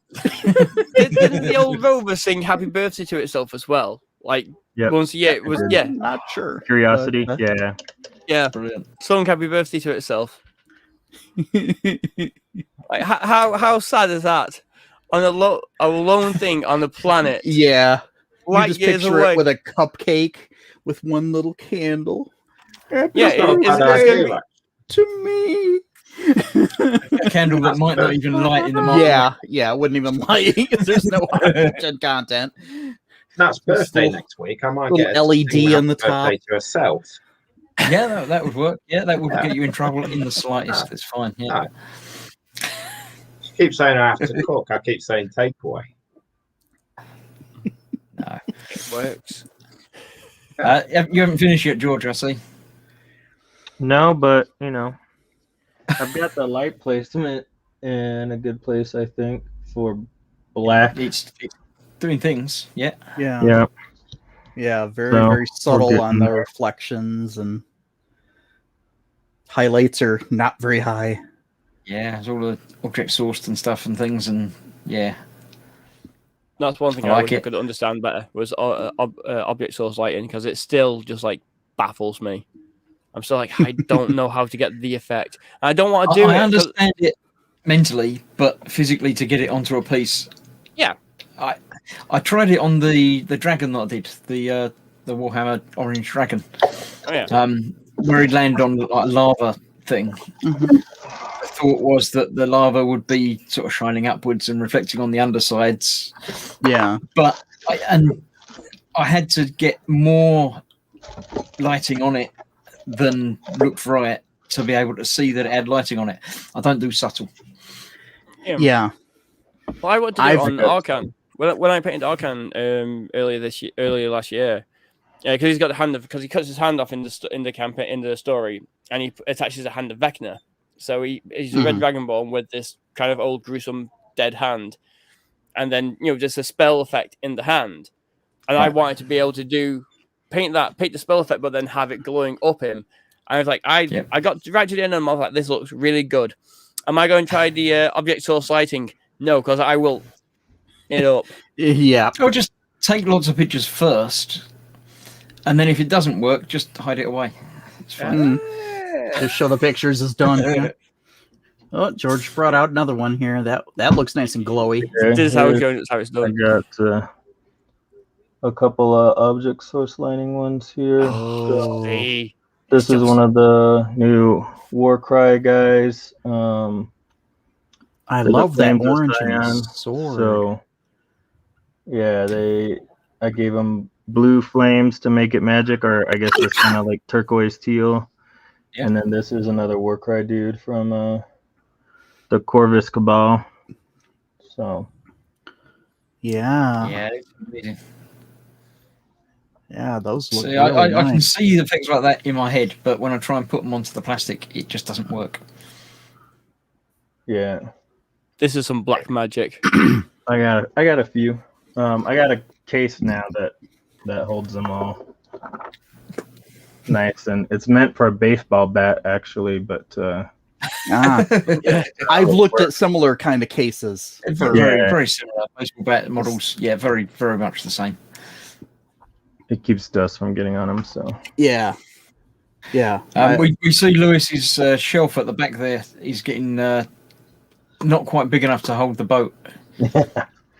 Didn't the old rover sing "Happy Birthday" to itself as well? Like once a year, it was Not sure. Curiosity, yeah, Brilliant. Sung "Happy Birthday" to itself. Like how sad is that? On a lone thing on the planet. Yeah. You Light just years picture away. it with a cupcake with one little candle. Yeah, It's very like, to me. A candle that might not even light in the morning. Yeah, it wouldn't even light because there's no oxygen content. Nat's birthday Little- next week. I might little get a LED thing on the happy birthday top. to herself. Yeah, that would work. Yeah, that would get you in trouble in the slightest. It's fine. Yeah. She keeps saying I have to cook. I keep saying takeaway. No. It works. You haven't finished yet, George, I see. No, but I've got the light placement in a good place, I think, for black. It's doing things. Yeah. Yeah, very, So, very subtle getting on the there. reflections, and highlights are not very high. Yeah, it's all the object sourced and stuff and things, and yeah. That's one thing I I like wish I it. could understand better was object source lighting, because it still just like baffles me. I'm still like, I don't know how to get the effect. I don't want to do it. I 'cause- understand it mentally, but physically to get it onto a piece. Yeah. I tried it on the dragon that I did, the Warhammer Orange Dragon. Oh, yeah. Where he'd land on like a lava thing. The thought was that the lava would be sort of shining upwards and reflecting on the undersides. Yeah. But I had to get more lighting on it than looked right to be able to see that it had lighting on it. I don't do subtle. Yeah. Well, I wanted to do I've- it on Arcan. When I painted Arcan earlier last year, because he's got the hand of, because he cuts his hand off in the campaign, in the story, and he attaches a hand of Vecna. So he's a red dragonborn with this kind of old gruesome dead hand, and then just a spell effect in the hand. And I wanted to be able to paint the spell effect, but then have it glowing up him. And I was like, I got right to the end, and I was like, this looks really good. Am I going to try the object source lighting? No, because I will it up. Yeah. Or just take lots of pictures first, and then if it doesn't work, just hide it away. It's fine. Just show the pictures is done. Yeah. Oh, George brought out another one here. That looks nice and glowy. Okay, This is how it's here going. That's how it's I done. got a couple of object source lighting ones here. Oh. Hey. This is one of the new Warcry guys. I They love look that named as orange Cyan, sword. So, yeah, I gave them blue flames to make it magic, or I guess it's kind of like turquoise teal. Yeah. And then this is another Warcry dude from the Corvus Cabal. So, yeah. Yeah, it's amazing. Yeah, those look See, really I nice. can see the things like that in my head, but when I try and put them onto the plastic, it just doesn't work. yeah, This is some black magic. I got a few. I got a case now that holds them all. Nice, and it's meant for a baseball bat actually, but I've looked at similar kind of cases. Very, Yeah. very similar. Baseball bat models, yeah, very, very much the same. it keeps dust from getting on them. So Yeah. Yeah. We see Lewis's shelf at the back there. He's getting not quite big enough to hold the boat.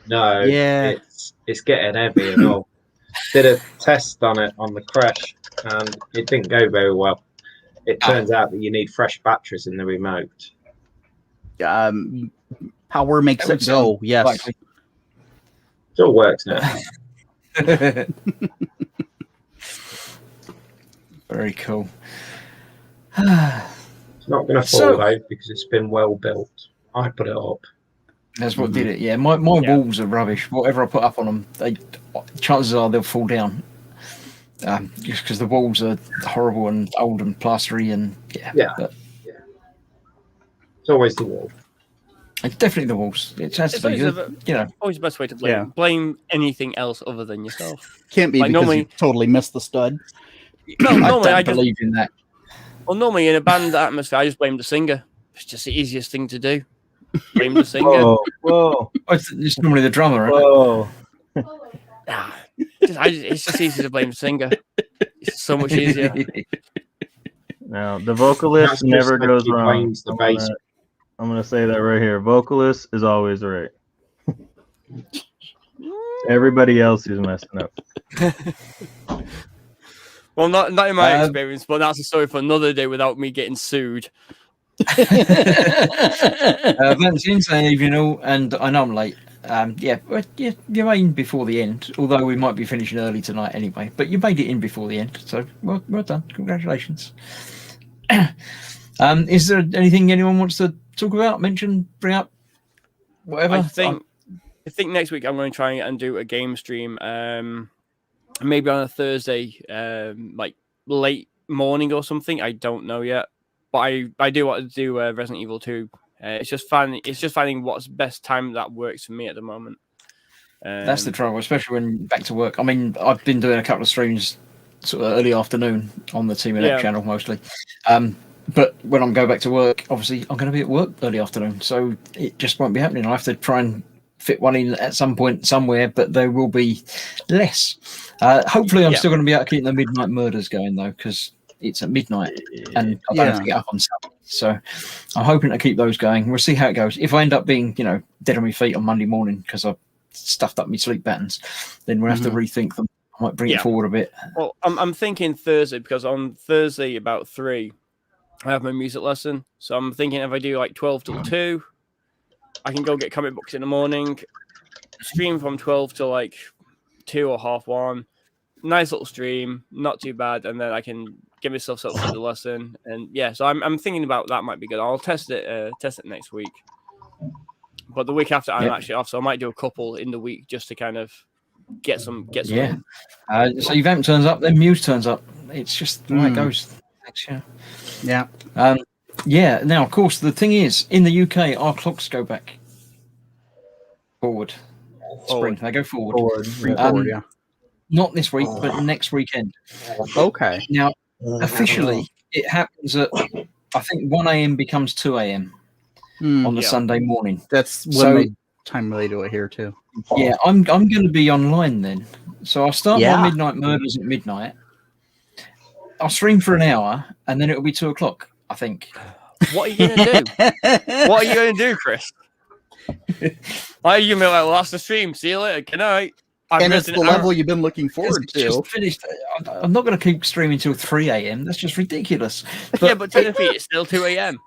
No, Yeah. it's getting heavy and all. Did a test on it on the crash, and it didn't go very well. It turns out that you need fresh batteries in the remote. Power makes it go. Yes. Likely. It all works now. Very cool. It's not going to fall though because it's been well built. I put it up. That's what did it. Yeah, my walls are rubbish. Whatever I put up on them, chances are they'll fall down. Just because the walls are horrible and old and plastery and It's always the wall. It's definitely the walls. It has to be. Always the best way to blame. Yeah. Blame anything else other than yourself. Can't be Like, because normally- you totally missed the stud. No, I normally don't I just believe in that. normally in a band atmosphere, I just blame the singer. It's just the easiest thing to do. Blame the singer. Whoa. It's normally the drummer, right? Whoa. It's just easy to blame the singer. It's so much easier. Now the vocalist That's never just goes like he wrong. blames the bass. I'm gonna say that right here. Vocalist is always right. Everybody else is messing up. Well, not in my experience, but that's a story for another day without me getting sued. Vance in saying evening all, and I know I'm late. You made before the end, although we might be finishing early tonight anyway. But you made it in before the end, so well done. Congratulations. Is there anything anyone wants to talk about, mention, bring up, whatever? I think next week I'm going to try and do a game stream. Maybe on a Thursday, like late morning or something. I don't know yet, but I do want to do Resident Evil 2. It's just finding what's best time that works for me at the moment. That's the trouble, especially when back to work. I mean, I've been doing a couple of streams sort of early afternoon on the Team Elect channel mostly. But when I go back to work, obviously I'm going to be at work early afternoon, so it just won't be happening. I have to try and fit one in at some point somewhere, but there will be less. Hopefully, I'm still going to be able to keep the Midnight Murders going though, because it's at midnight and I don't have to get up on Saturday. So I'm hoping to keep those going. We'll see how it goes. If I end up being, dead on my feet on Monday morning because I've stuffed up my sleep patterns, then we'll have to rethink them. I might bring it forward a bit. Well, I'm thinking Thursday because on Thursday about 3, I have my music lesson. So I'm thinking if I do like 12 till 2, I can go get comic books in the morning, stream from 12 to like 2 or half 1. Nice little stream, not too bad, and then I can give myself something for the lesson. And so I'm thinking about that might be good. I'll test it next week. But the week after I'm actually off, so I might do a couple in the week just to kind of get some. Yeah. So your Vamp turns up, then Muse turns up. It's just the way it goes. Next year. Yeah. Now, of course, the thing is, in the UK, our clocks go back forward. Spring. They go forward. Forward, Not this week, but next weekend. Okay. Now, officially, it happens at, I think 1 a.m. becomes 2 a.m. On the Sunday morning. That's when time they do it here too. Yeah, I'm going to be online then. So I'll start my Midnight Murders at midnight. I'll stream for an hour, and then it'll be 2 o'clock, I think. What are you going to do? What are you going to do, Chris? Why are you going to be like, well, that's the stream. See you later. Good night. And it's the level you've been looking forward to. Just finished. I'm not going to keep streaming till 3 a.m. That's just ridiculous. But, but technically it's still 2 a.m.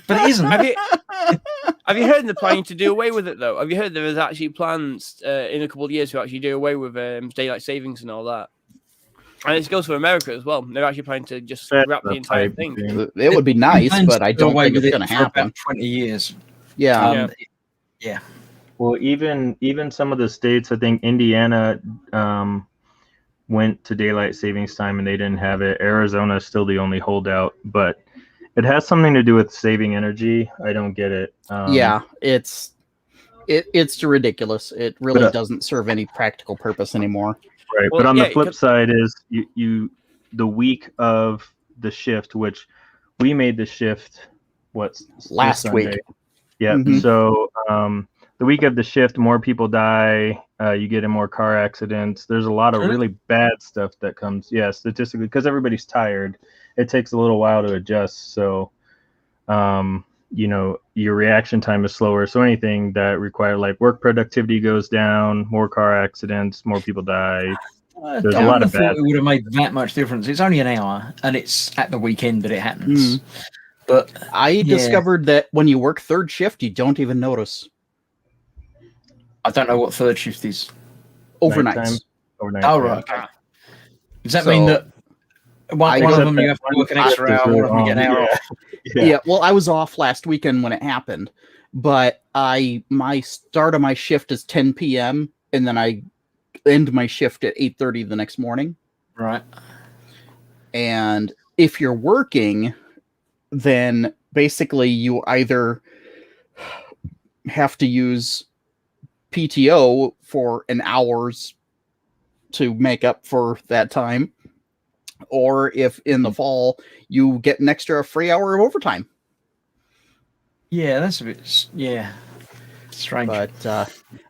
But it isn't. Have you heard they're planning to do away with it, though? Have you heard there is actually plans in a couple of years to actually do away with daylight savings and all that? And it goes for America as well. They're actually planning to just scrap the entire thing. It would be nice, but I don't think it's going to happen. About 20 years. Yeah. Well, even some of the states, I think Indiana went to daylight savings time and they didn't have it. Arizona is still the only holdout, but it has something to do with saving energy. I don't get it. It's ridiculous. It really doesn't serve any practical purpose anymore. Right, but on the flip side is you the week of the shift, which we made the shift last week. Yeah, so the week of the shift, more people die. You get in more car accidents. There's a lot of really bad stuff that comes. Yeah, statistically, because everybody's tired, it takes a little while to adjust. So, your reaction time is slower. So anything that requires like work productivity goes down, more car accidents, more people die. There's a lot of bad. It would have made that much difference. It's only an hour, and it's at the weekend that it happens. But I discovered that when you work third shift, you don't even notice. I don't know what third shift is. Overnights. Overnight. Oh, right. Okay. Does that mean that one of them you have to work an extra hour, one of them you get an hour off? Yeah, well, I was off last weekend when it happened, but my start of my shift is 10 p.m. and then I end my shift at 8:30 the next morning. Right. And if you're working, then basically you either have to use PTO for an hour's to make up for that time, or if in the fall you get an extra free hour of overtime. Yeah, that's a bit strange.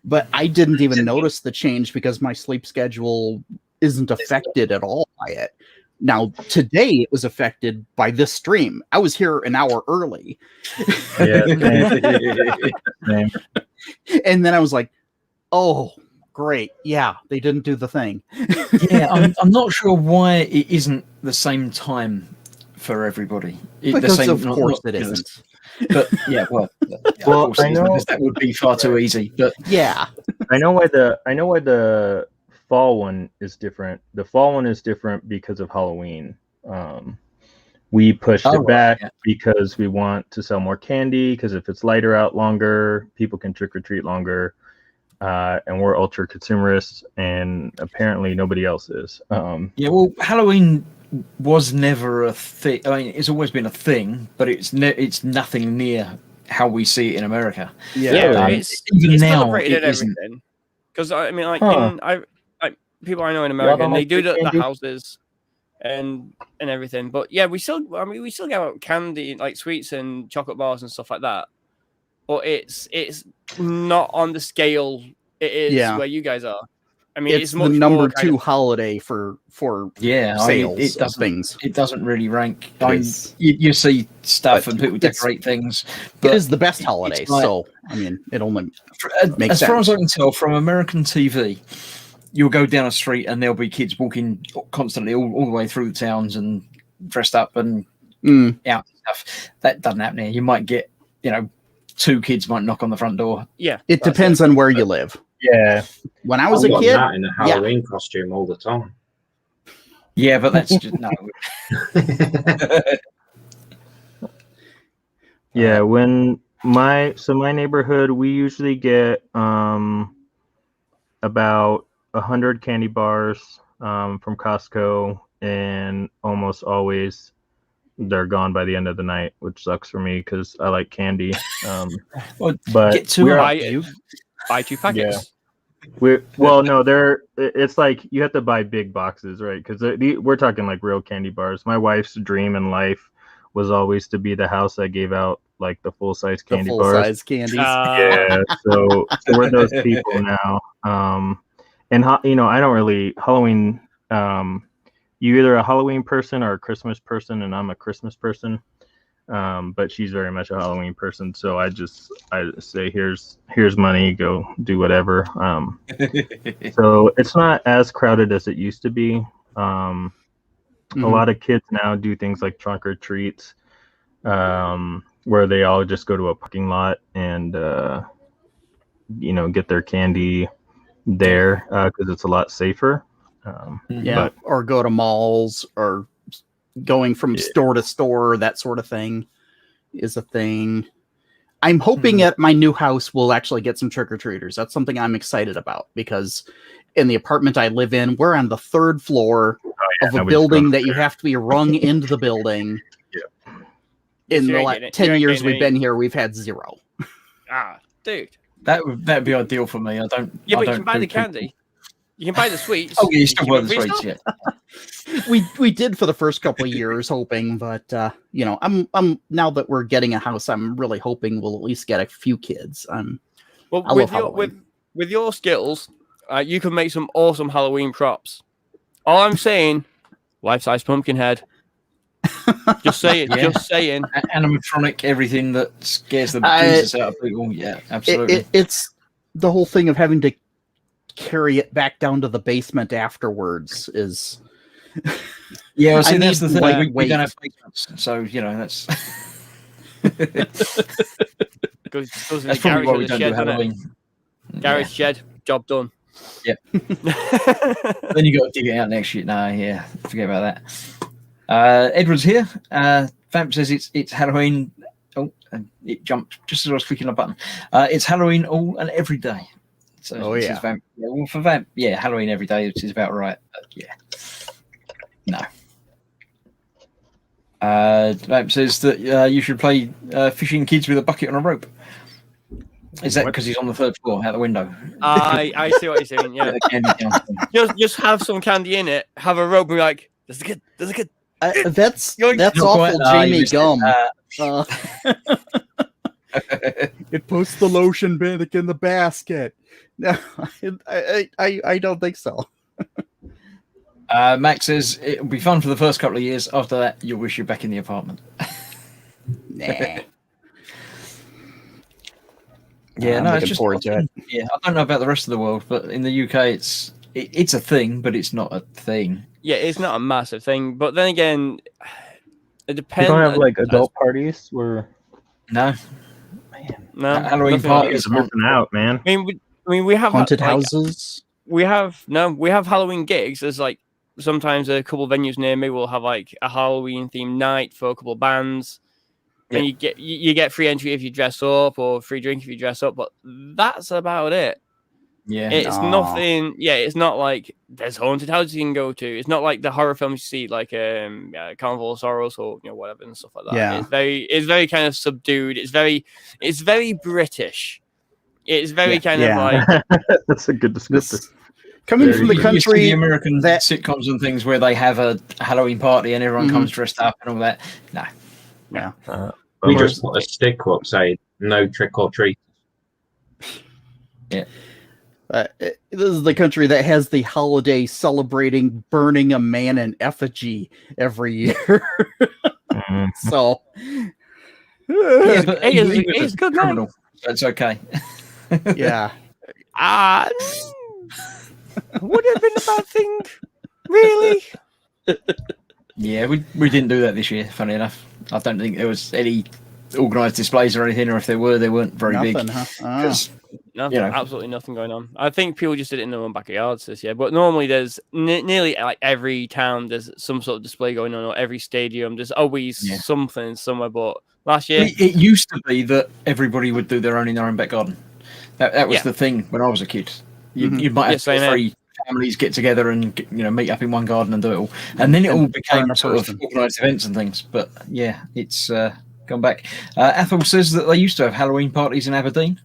But I didn't even notice the change because my sleep schedule isn't affected at all by it. Now today it was affected by this stream. I was here an hour early. Same. And then I was like, oh, great. Yeah, they didn't do the thing. Yeah, I'm not sure why it isn't the same time for everybody. Because of course it isn't. But yeah, well, I know that would be far too easy. But yeah, I know why the fall one is different. The fall one is different because of Halloween. We pushed it back because we want to sell more candy. Because if it's lighter out longer, people can trick or treat longer. And we're ultra consumerists, and apparently nobody else is. Yeah, well, Halloween was never a thing. I mean, it's always been a thing, but it's nothing near how we see it in America. It's now celebrated it isn't. everything. Because I mean, people I know in America, and they do the houses and everything. But yeah, we still give out candy, like sweets and chocolate bars and stuff like that. But it's not on the scale it is where you guys are. I mean, it's the number 2 holiday for sales of things. It doesn't really rank. I mean, you see stuff and people decorate things. But it is the best holiday, so I mean, it only makes as sense. far as I can tell from American TV, you'll go down a street and there'll be kids walking constantly all the way through the towns and dressed up and out and stuff. That doesn't happen here. You might get, 2 kids might knock on the front door. Yeah, it depends on where you live. Yeah. When I was a kid, that in a Halloween costume all the time. Yeah, but that's just no. Yeah, when my neighborhood, we usually get about 100 candy bars from Costco, and almost always they're gone by the end of the night, which sucks for me because I like candy. But get to buy 2 packets. Yeah. It's like you have to buy big boxes, right? Because we're talking like real candy bars. My wife's dream in life was always to be the house that gave out like the full-size candy bars. Full-size candies. Yeah, so we're those people now. And I don't really Halloween. You're either a Halloween person or a Christmas person, and I'm a Christmas person. But she's very much a Halloween person, so I just say here's money, go do whatever. So it's not as crowded as it used to be. A lot of kids now do things like trunk or treats, where they all just go to a parking lot and get their candy there because it's a lot safer. Or go to malls, or going from store to store, that sort of thing is a thing. I'm hoping at my new house we'll actually get some trick-or-treaters. That's something I'm excited about, because in the apartment I live in, we're on the 3rd floor of a building that you have to be rung into the building. In the last 10 years we've been here, we've had 0. Dude. That'd be ideal for me. I don't. Yeah, but you can buy the candy. You can buy the sweets. Oh, yeah, you still buy the sweets, yeah. We did for the first couple of years, hoping, but I'm now that we're getting a house, I'm really hoping we'll at least get a few kids. Well, I love Halloween. with your skills, you can make some awesome Halloween props. All I'm saying, life-size pumpkin head. Just saying. Yeah. Just saying. Animatronic, everything that scares the Jesus out of people. Yeah, absolutely. It's the whole thing of having to carry it back down to the basement afterwards is. Yeah, well, see, I that's need the thing. We lightweight. don't have basements, so that's Goes in that's the probably garage why or we the don't do shed, doesn't it? Halloween. Garage shed, job done. Yeah. Then you got to dig it out next year. No, yeah, forget about that. Edward's here. Vamp says it's Halloween. Oh, and it jumped just as I was clicking on a button. It's Halloween all and every day. So Oh, this yeah. is Vamp. Yeah, well, for Vamp, yeah, Halloween every day, which is about right. But yeah, no. Vamp says that you should play fishing kids with a bucket on a rope. Is that because he's on the third floor out the window? I see what you're saying. Yeah, The candy down. just have some candy in it. Have a rope and be like, "There's a kid. There's a kid." That's Yoink. that's Not quite. awful, No, you Jamie missed it. Gum. It puts the lotion back in the basket. No, I don't think so. Max says it'll be fun for the first couple of years. After that, you'll wish you're back in the apartment. Nah. Yeah, I'm no, it's looking just forward to it. Yeah, I don't know about the rest of the world, but in the UK, it's a thing, but it's not a thing. Yeah, it's not a massive thing, but then again, it You depends. don't have like adult parties where No, No, Halloween nothing parties like are missing out, man. I mean, we have Haunted like, houses. We have Halloween gigs. There's like sometimes a couple of venues near me will have like a Halloween themed night for a couple of bands. Yeah. And you get free entry if you dress up or free drink if you dress up, but that's about it. yeah. It's Aw. nothing. Yeah, it's not like there's haunted houses you can go to. It's not like the horror films you see, like Carnival of Sorrows or whatever and stuff like that. Yeah. It's very kind of subdued. It's very British. It's very kind of Yeah. like That's a good descriptor. This, coming Very from the You see country the American that- sitcoms and things where they have a Halloween party and everyone Mhm. comes dressed up and all that. No, Yeah. We Whereas- just put a sticker up saying no trick or treat. This is the country that has the holiday celebrating burning a man in effigy every year. Mhm. So, yeah, but it is- he was it's a good night. criminal. That's okay. yeah. would it have been a bad thing? Really? Yeah, we didn't do that this year. Funny enough, I don't think there was any organised displays or anything, or if there were, they weren't very Nothing, big. huh? Ah. 'Cause, Nothing, You know. absolutely nothing going on. I think people just did it in their own backyards this year. But normally there's nearly like every town there's some sort of display going on, or every stadium there's always Yeah. something somewhere. But last year, it used to be that everybody would do their own back garden. That was Yeah. the thing when I was a kid. You, Mhm. you might Yeah, have same here. 3 families get together and meet up in one garden and do it all, and then it all became Hire a sort of person. organised events and things. But yeah, it's gone back. Athol says that they used to have Halloween parties in Aberdeen.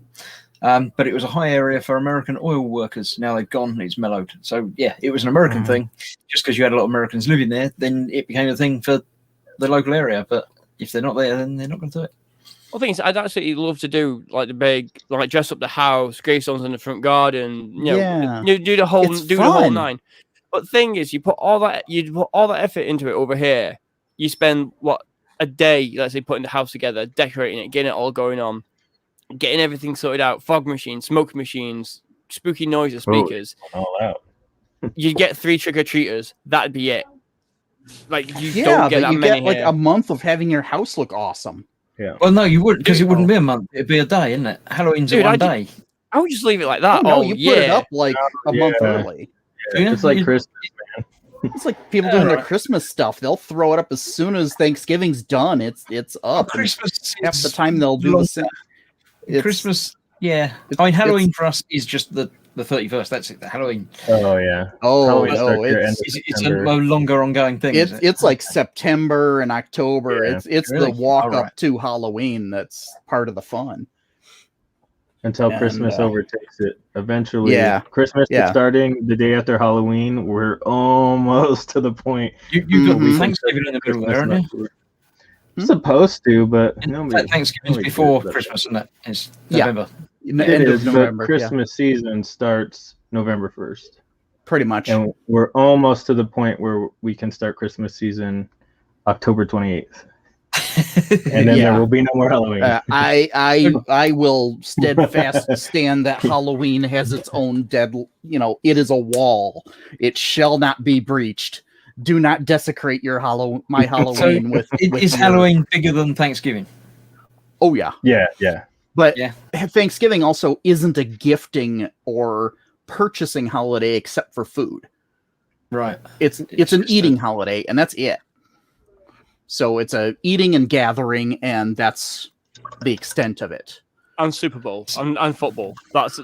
But it was a high area for American oil workers. Now they've gone, it's mellowed. So, yeah, it was an American thing. Just because you had a lot of Americans living there, then it became a thing for the local area. But if they're not there, then they're not going to do it. well, thing is, I'd absolutely love to do like the big, like dress up the house, gravestones in the front garden. Yeah. Do the whole It's the whole fun. 9. But the thing is, you put all that effort into it over here. You spend a day, let's say, putting the house together, decorating it, getting it all going on. Getting everything sorted out, fog machines, smoke machines, spooky noises, speakers. All out. You get 3 trick-or-treaters, that'd be it. Like, you Yeah, don't get but that you many get like here. a month of having your house look awesome. Well, no, you wouldn't, because it wouldn't be a month. It'd be a day, isn't it? Halloween's Dude, a one I day. I would just leave it like that. Oh, no, Oh, you yeah. put it up like a month Yeah. early. Yeah, It's like you- Christmas. It's like people Yeah, doing their right. Christmas stuff. They'll throw it up as soon as Thanksgiving's done. It's up. And Christmas. half the is time they'll do long- the same. It's- Christmas, yeah. I mean, Halloween for us is just the 31st. That's it. The Halloween. Oh yeah. Oh Halloween no, starts here end it's of It's a September. longer ongoing thing. it's is it? it's like September and October. Yeah. It's Really? the walk Alright. up to Halloween that's part of the fun. Until And, Christmas overtakes it. Eventually, Yeah. Christmas Yeah. is starting the day after Halloween. We're almost to the point. You got Mhm. Thanksgiving in the middle there, aren't you? Supposed to, but In nobody. fact, Thanksgiving's nobody before cares about Christmas, isn't it? It's Yeah. November. End of November. But Christmas season starts November 1st. Pretty much. And we're almost to the point where we can start Christmas season October 28th. And then there will be no more Halloween. I will steadfast stand that Halloween has its own it is a wall. It shall not be breached. Do not desecrate your my Halloween with Is Halloween bigger than Thanksgiving? Oh yeah. Yeah. But Thanksgiving also isn't a gifting or purchasing holiday except for food. Right. It's an eating holiday, and that's it. So it's a eating and gathering, and that's the extent of it. And Super Bowl and football. That's a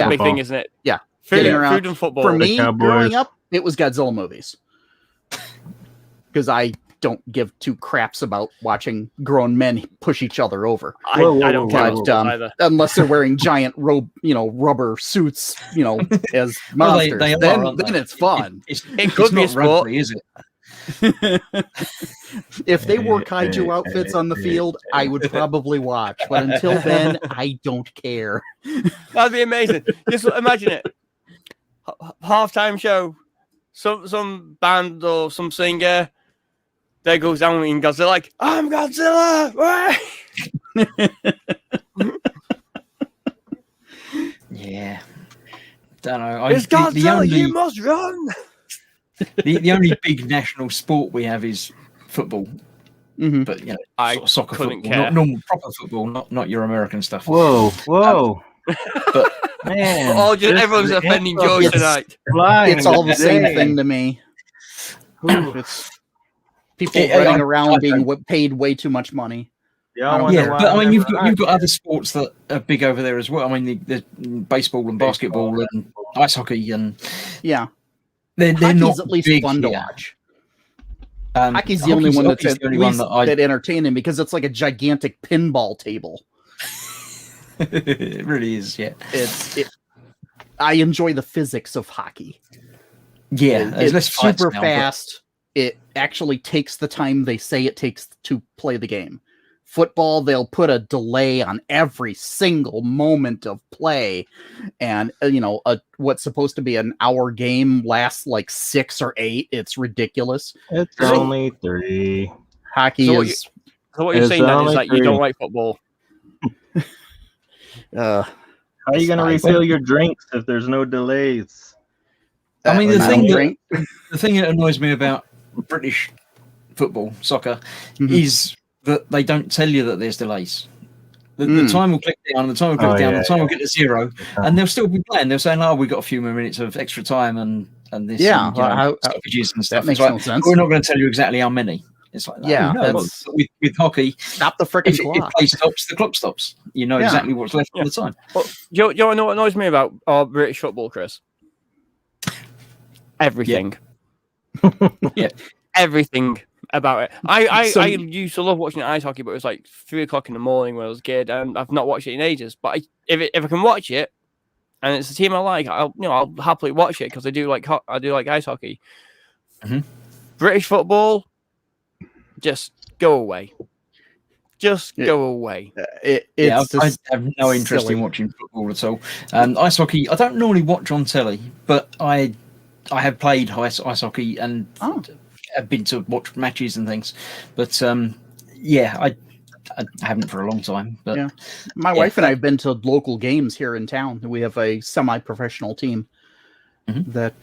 big thing, isn't it? Yeah. Food and football. For me, growing up, it was Godzilla movies. Because I don't give two craps about watching grown men push each other over. I don't care either. Unless they're wearing giant rubber suits, as monsters. Then it's fun. It could be a sport, rugby, is it? If they wore kaiju outfits on the field, I would probably watch. But until then, I don't care. That'd be amazing. Just imagine it. Halftime show. Some band or some singer. There goes down in Godzilla like, I'm Godzilla! Yeah. Don't know. It's Godzilla, you must run! The only big national sport we have is football. Mm-hmm. But, I sort of soccer couldn't football. care. Not normal, proper football, not your American stuff. Whoa. But, man. Everyone's offending George tonight. It's all the same thing to me. It's people running around being paid way too much money. But I mean, you've got other sports that are big over there as well. I mean, the baseball and basketball and ice hockey and they're not at least big fun to here. watch. Hockey's the only one that's at least that entertaining because it's like a gigantic pinball table. It really is, yeah. I enjoy the physics of hockey. Yeah, it's super fast. It actually takes the time they say it takes to play the game. Football, they'll put a delay on every single moment of play. And, what's supposed to be an hour game lasts like 6 or 8. It's ridiculous. It's only 3. Hockey is... So what you're saying then is that you don't like football. How are you going to refill your drinks if there's no delays? I mean, the thing that annoys me about British football, soccer, is that they don't tell you that there's delays. The time will click down, the time will click down, the time will get to 0, and they'll still be playing. They're saying, "Oh, we've got a few more minutes of extra time and this, stoppages and stuff." That makes no sense. We're not going to tell you exactly how many. It's like, with hockey, stop the freaking clock. If play stops, the clock stops. You know exactly what's left all the time. Well, do you know what annoys me about British football, Chris? Everything. Everything about it. I used to love watching ice hockey, but it was like 3:00 in the morning when I was a kid, and I've not watched it in ages. But if I can watch it, and it's a team I like, I'll happily watch it because I do like ice hockey. Mm-hmm. British football, just go away. Just go away. I have no interest in watching football at all. Ice hockey, I don't normally watch on telly, but I have played ice hockey and I've been to watch matches and things. But I haven't for a long time. But my wife and I have been to local games here in town. We have a semi-professional team. That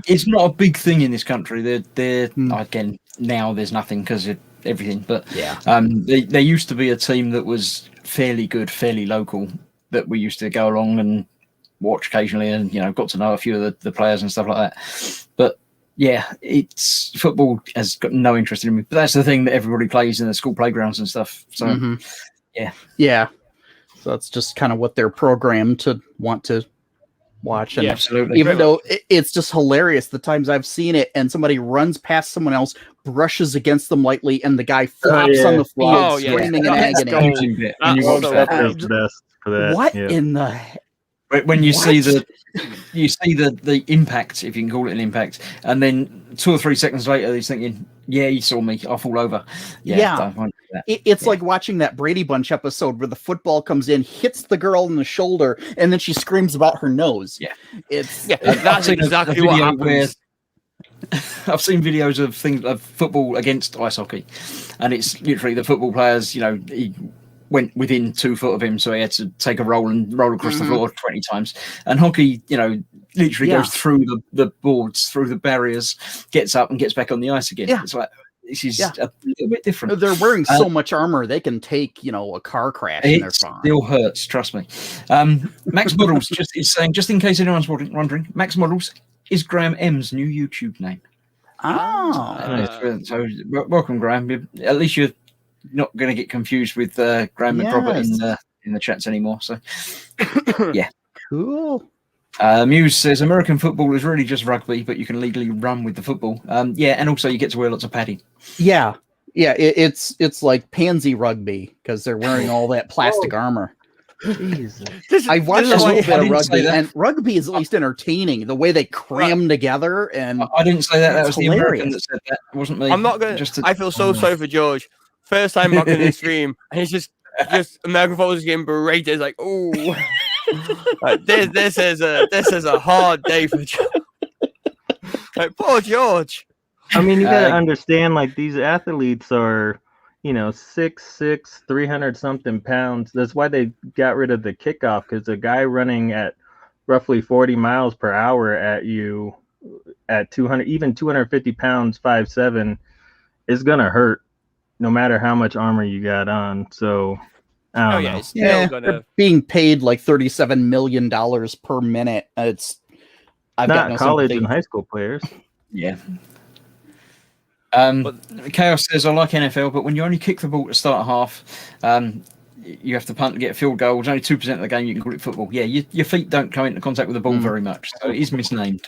it's not a big thing in this country. They're again now there's nothing because of everything. But there used to be a team that was fairly good, fairly local that we used to go along and watch occasionally, and got to know a few of the players and stuff like that. But it's football has got no interest in me. But that's the thing that everybody plays in the school playgrounds and stuff. So so that's just kind of what they're programmed to want to watch. And absolutely. Even though it's just hilarious the times I've seen it and somebody runs past someone else, brushes against them lightly, and the guy flops on the field screaming in agony. That's the best for that. What in the When you see the impact, if you can call it an impact, and then 2 or 3 seconds later he's thinking, yeah, he saw me, I'll fall over. Don't want to do that. It's like watching that Brady Bunch episode where the football comes in, hits the girl in the shoulder, and then she screams about her nose. That's exactly what happens. I've seen videos of things of football against ice hockey, and it's literally the football players, he went within 2 foot of him, so he had to take a roll and roll across the floor 20 times. And hockey, literally goes through the boards, through the barriers, gets up and gets back on the ice again. It's like, this is a little bit different. They're wearing so much armor, they can take, a car crash and they're fine. It still hurts, trust me. Max Models is saying, just in case anyone's wondering, Max Models is Graham M's new YouTube name. So welcome, Graham. At least you're not going to get confused with Graham McRobert in the chats anymore. So, yeah. Cool. Muse says American football is really just rugby, but you can legally run with the football. And also you get to wear lots of padding. Yeah, it's like pansy rugby because they're wearing all that plastic armor. Jesus. I watched a little bit of rugby, and rugby is at least entertaining. The way they cram together, and I didn't say that. That was hilarious. The American that said that. It wasn't me. I'm not going to. I feel so sorry for George. First time back in the stream, and he's just American football is getting berated. It's like, oh, this is a hard day for George. Like, poor George. I mean, you gotta understand, like, these athletes are, 6'6", 300-something pounds. That's why they got rid of the kickoff, because a guy running at roughly 40 miles per hour at you at 200, even 250 pounds, 5'7", is gonna hurt, no matter how much armor you got on. So, I don't know. It's still they're being paid like $37 million per minute. I've got not college and high school players. Yeah. Chaos says, I like NFL, but when you only kick the ball to start a half, you have to punt to get a field goal. It's only 2% of the game you can call it football. Yeah, your feet don't come into contact with the ball very much, so it is misnamed.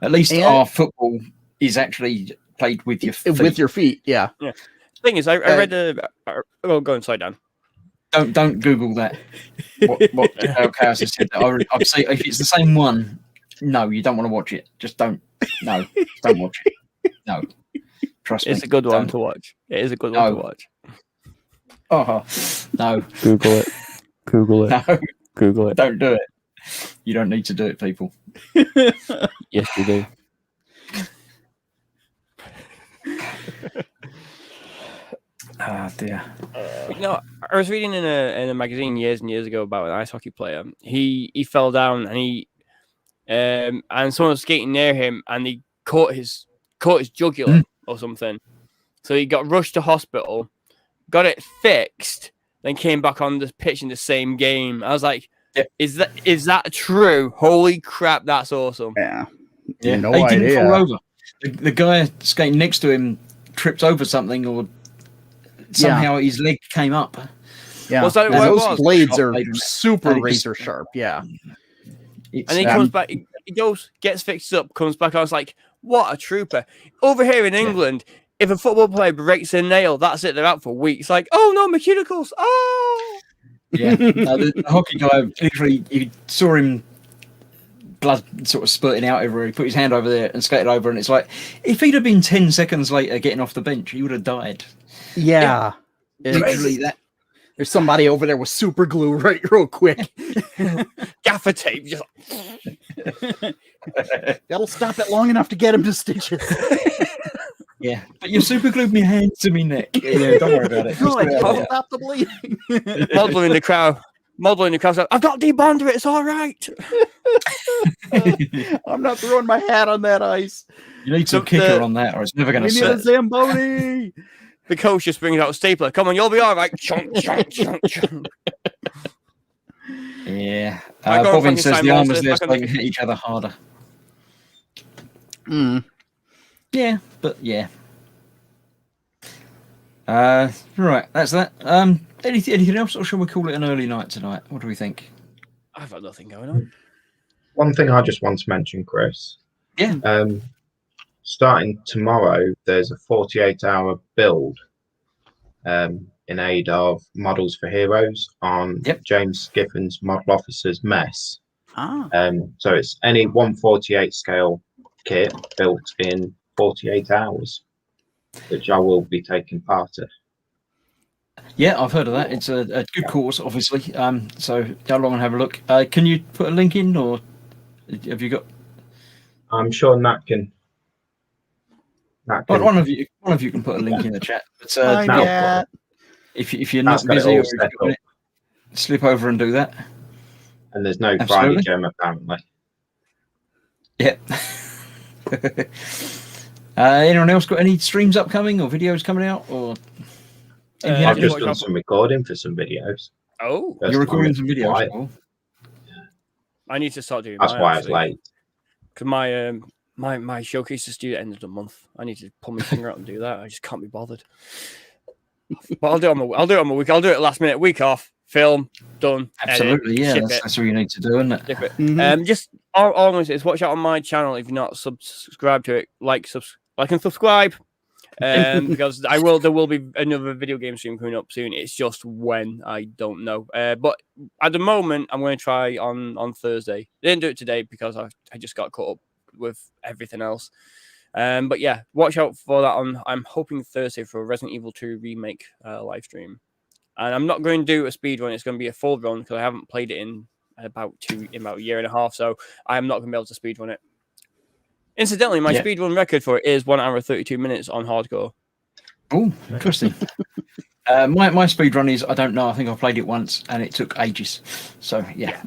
At least our football is actually played with your feet. With your feet, yeah. The thing is, I read the... go inside down. Don't Google that. What Chaos has said. I'd say if it's the same one, no, you don't want to watch it. Just don't. No, don't watch it. No. Trust me. It's a good one to watch. It is a good one to watch. Oh, no. Google it. Google it. No. Google it. Don't do it. You don't need to do it, people. Yes, you do. Dear. I was reading in a magazine years and years ago about an ice hockey player. He fell down and and someone was skating near him and he caught his jugular or something. So he got rushed to hospital, got it fixed, then came back on the pitch in the same game. I was like, is that true? Holy crap, that's awesome. Yeah. No idea. He didn't fall over. The guy skating next to him tripped over something or somehow his leg came up. Yeah. Was that what it was? Blades are super razor sharp. Yeah. And he comes back, he goes, gets fixed up, comes back. I was like, what a trooper. Over here in England, if a football player breaks a nail, that's it, they're out for weeks. Like, oh no, my cuticles. Oh. Yeah. The hockey guy, literally, you saw him blood sort of spurting out everywhere. He put his hand over there and skated over, and it's like, if he'd have been 10 seconds later getting off the bench, he would have died. Yeah. Literally that. There's somebody over there with super glue real quick. Gaffer tape. Just... That'll stop it long enough to get him to stitches. Yeah, but you super glued my hand to me neck. Yeah, don't worry about it. I'll stop the bleeding. Modeling the crowd. Like, I've got debonder it. It's all right. I'm not throwing my hat on that ice. You need some kicker on that, or it's never going to set. We need a Zamboni. The coach just brings out a stapler. Come on, you'll be all right. Chunk, chunk, chunk, chunk. Yeah. Bobbin says the armors there so they can hit each other harder. Yeah, but yeah. Right, that's that. Anything else, or shall we call it an early night tonight? What do we think? I've got nothing going on. One thing I just want to mention, Chris. Yeah. Starting tomorrow, there's a 48-hour build in aid of Models for Heroes on James Skiffen's Model Officers Mess. So it's any 1/48 scale kit built in 48 hours, which I will be taking part in. Yeah, I've heard of that. It's a good course, obviously. So go along and have a look. Can you put a link in, or have you got? I'm sure Nat can. One of you can put a link in the chat. But Hi, no. Matt. if you're not Nat's got it busy all or if set you've got up. it, slip over and do that. And there's no Absolutely. Friday gem apparently. Yeah. Anyone else got any streams upcoming or videos coming out, or? I've Yeah, just watch done out. some recording for some videos. Oh, First You're recording time some in a videos. while. Cool. I need to start doing. That's mine, why I was actually. late. Because my showcase is due at the end of the month. I need to pull my finger out and do that. I just can't be bothered. But I'll do it on my week. I'll do it last minute. Week off. Film done. Absolutely, edit, yeah. ship That's all you need to do, isn't it? Ship it. Mhm. Just all I'm gonna say is watch out on my channel if you're not subscribed to it. Like and subscribe. Because there will be another video game stream coming up soon. It's just when I don't know. But at the moment, I'm going to try on Thursday. I didn't do it today because I just got caught up with everything else. But yeah, watch out for that. I'm hoping Thursday for a Resident Evil 2 remake live stream. And I'm not going to do a speed run. It's going to be a full run because I haven't played it in about a year and a half. So I'm not going to be able to speed run it. Incidentally, my speedrun record for it is 1 hour 32 minutes on hardcore. Oh, interesting. My speed run is, I don't know, I think I played it once and it took ages. So, yeah.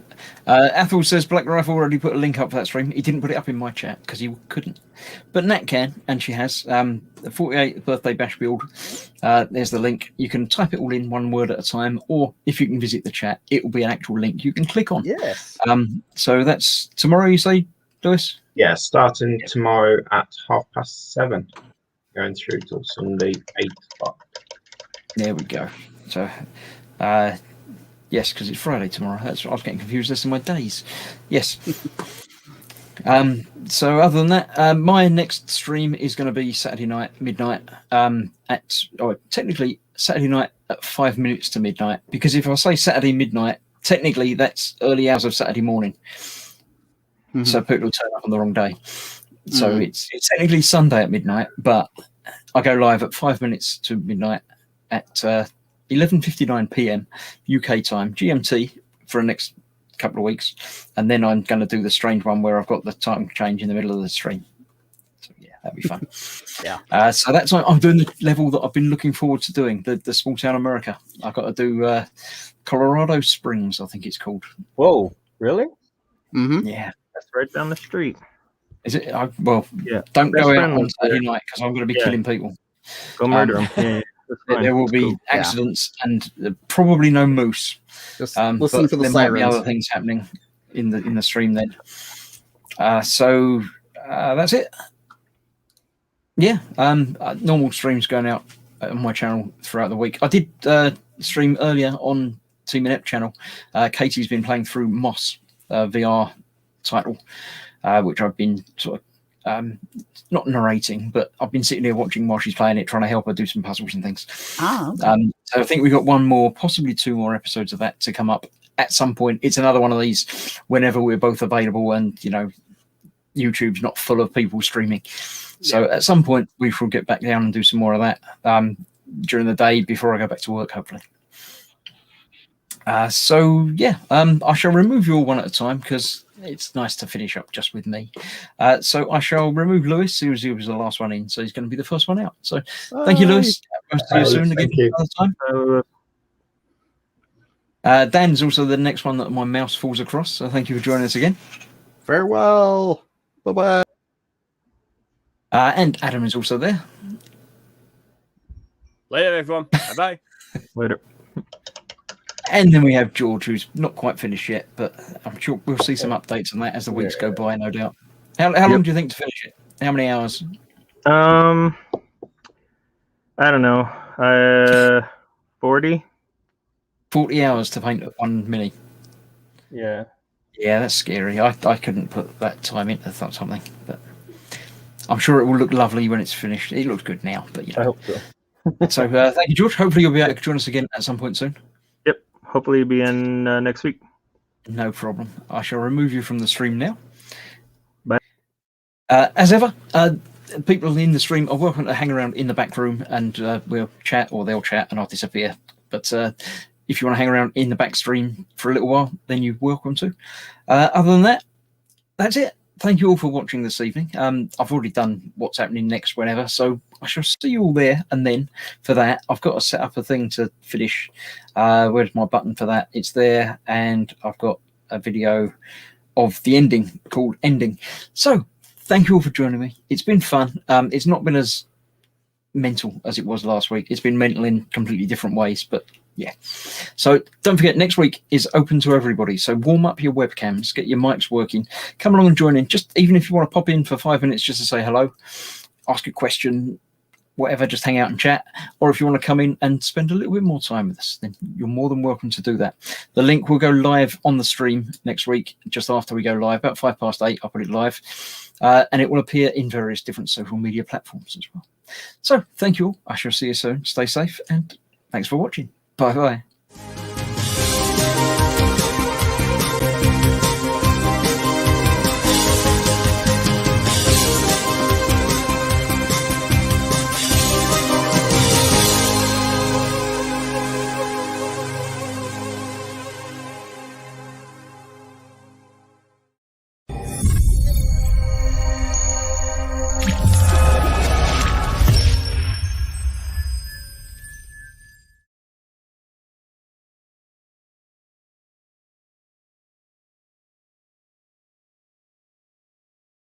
Athel says Black Rifle already put a link up for that stream. He didn't put it up in my chat because he couldn't. But Nat can, and she has. The 48th birthday bash build. There's the link. You can type it all in one word at a time, or if you can visit the chat, it will be an actual link you can click on. Yes. So that's tomorrow, you say, Lewis? Yeah, starting tomorrow at 7:30, going through till Sunday 8 o'clock. There we go. So, yes, because it's Friday tomorrow. I was getting confused as to my days. Yes. So other than that, my next stream is going to be Saturday night, midnight, technically Saturday night at 5 minutes to midnight, because if I say Saturday midnight, technically that's early hours of Saturday morning. Mhm. So people will turn up on the wrong day. So it's technically Sunday at midnight, but I go live at 5 minutes to midnight at 11:59 p.m. UK time, GMT, for the next couple of weeks. And then I'm going to do the strange one where I've got the time change in the middle of the stream. So, yeah, that'd be fun. Yeah. So that's I'm doing the level that I've been looking forward to doing, the Small Town America. I've got to do Colorado Springs, I think it's called. Whoa, really? Mm-hmm. Yeah. That's right down the street. Is it? Yeah. Don't Best go out friend on was Saturday there. night because I'm going to be Yeah. killing people. Go murder them. Yeah, that's fine. There will That's be cool. accidents and probably no moose. Just But listen for the there might be sirens. other things happening in the stream then. So that's it. Yeah, normal streams going out on my channel throughout the week. I did stream earlier on Team Inept channel. Katie's been playing through Moss VR title, which I've been sort of not narrating, but I've been sitting here watching while she's playing it, trying to help her do some puzzles and things. Okay. So I think we've got one more, possibly 2 more episodes of that to come up at some point. It's another one of these whenever we're both available and, YouTube's not full of people streaming. So at some point we shall get back down and do some more of that during the day before I go back to work, hopefully. I shall remove you all one at a time because it's nice to finish up just with me. So I shall remove Lewis, who was the last one in, so he's going to be the first one out. So thank you, Lewis. I'll see you soon again. Thank you. Another time. Dan's also the next one that my mouse falls across, so thank you for joining us again. Farewell. Bye-bye. And Adam is also there. Later, everyone. Bye-bye. Later. And then we have George, who's not quite finished yet, but I'm sure we'll see some updates on that as the weeks go by, no doubt. How long do you think to finish it? How many hours? I don't know. 40. 40 hours to paint one mini. Yeah. Yeah, that's scary. I couldn't put that time into something, but I'm sure it will look lovely when it's finished. It looks good now, but I hope so. So thank you, George. Hopefully you'll be able to join us again at some point soon. Yep. Hopefully be in next week. No problem. I shall remove you from the stream now. Bye. As ever, people in the stream are welcome to hang around in the back room and we'll chat, or they'll chat and I'll disappear. But if you want to hang around in the back stream for a little while, then you're welcome to. Other than that, that's it. Thank you all for watching this evening. I've already done what's happening next whenever, so I shall see you all there. And then for that, I've got to set up a thing to finish. Where's my button for that? It's there, and I've got a video of the ending called Ending. So thank you all for joining me. It's been fun. It's not been as mental as it was last week. It's been mental in completely different ways, but yeah. So don't forget, next week is open to everybody. So warm up your webcams, get your mics working, come along and join in. Just even if you want to pop in for 5 minutes just to say hello, ask a question, whatever, just hang out and chat. Or if you want to come in and spend a little bit more time with us, then you're more than welcome to do that. The link will go live on the stream next week, just after we go live, about 8:05. I'll put it live. And it will appear in various different social media platforms as well. So thank you all. I shall see you soon. Stay safe, and thanks for watching. Bye-bye.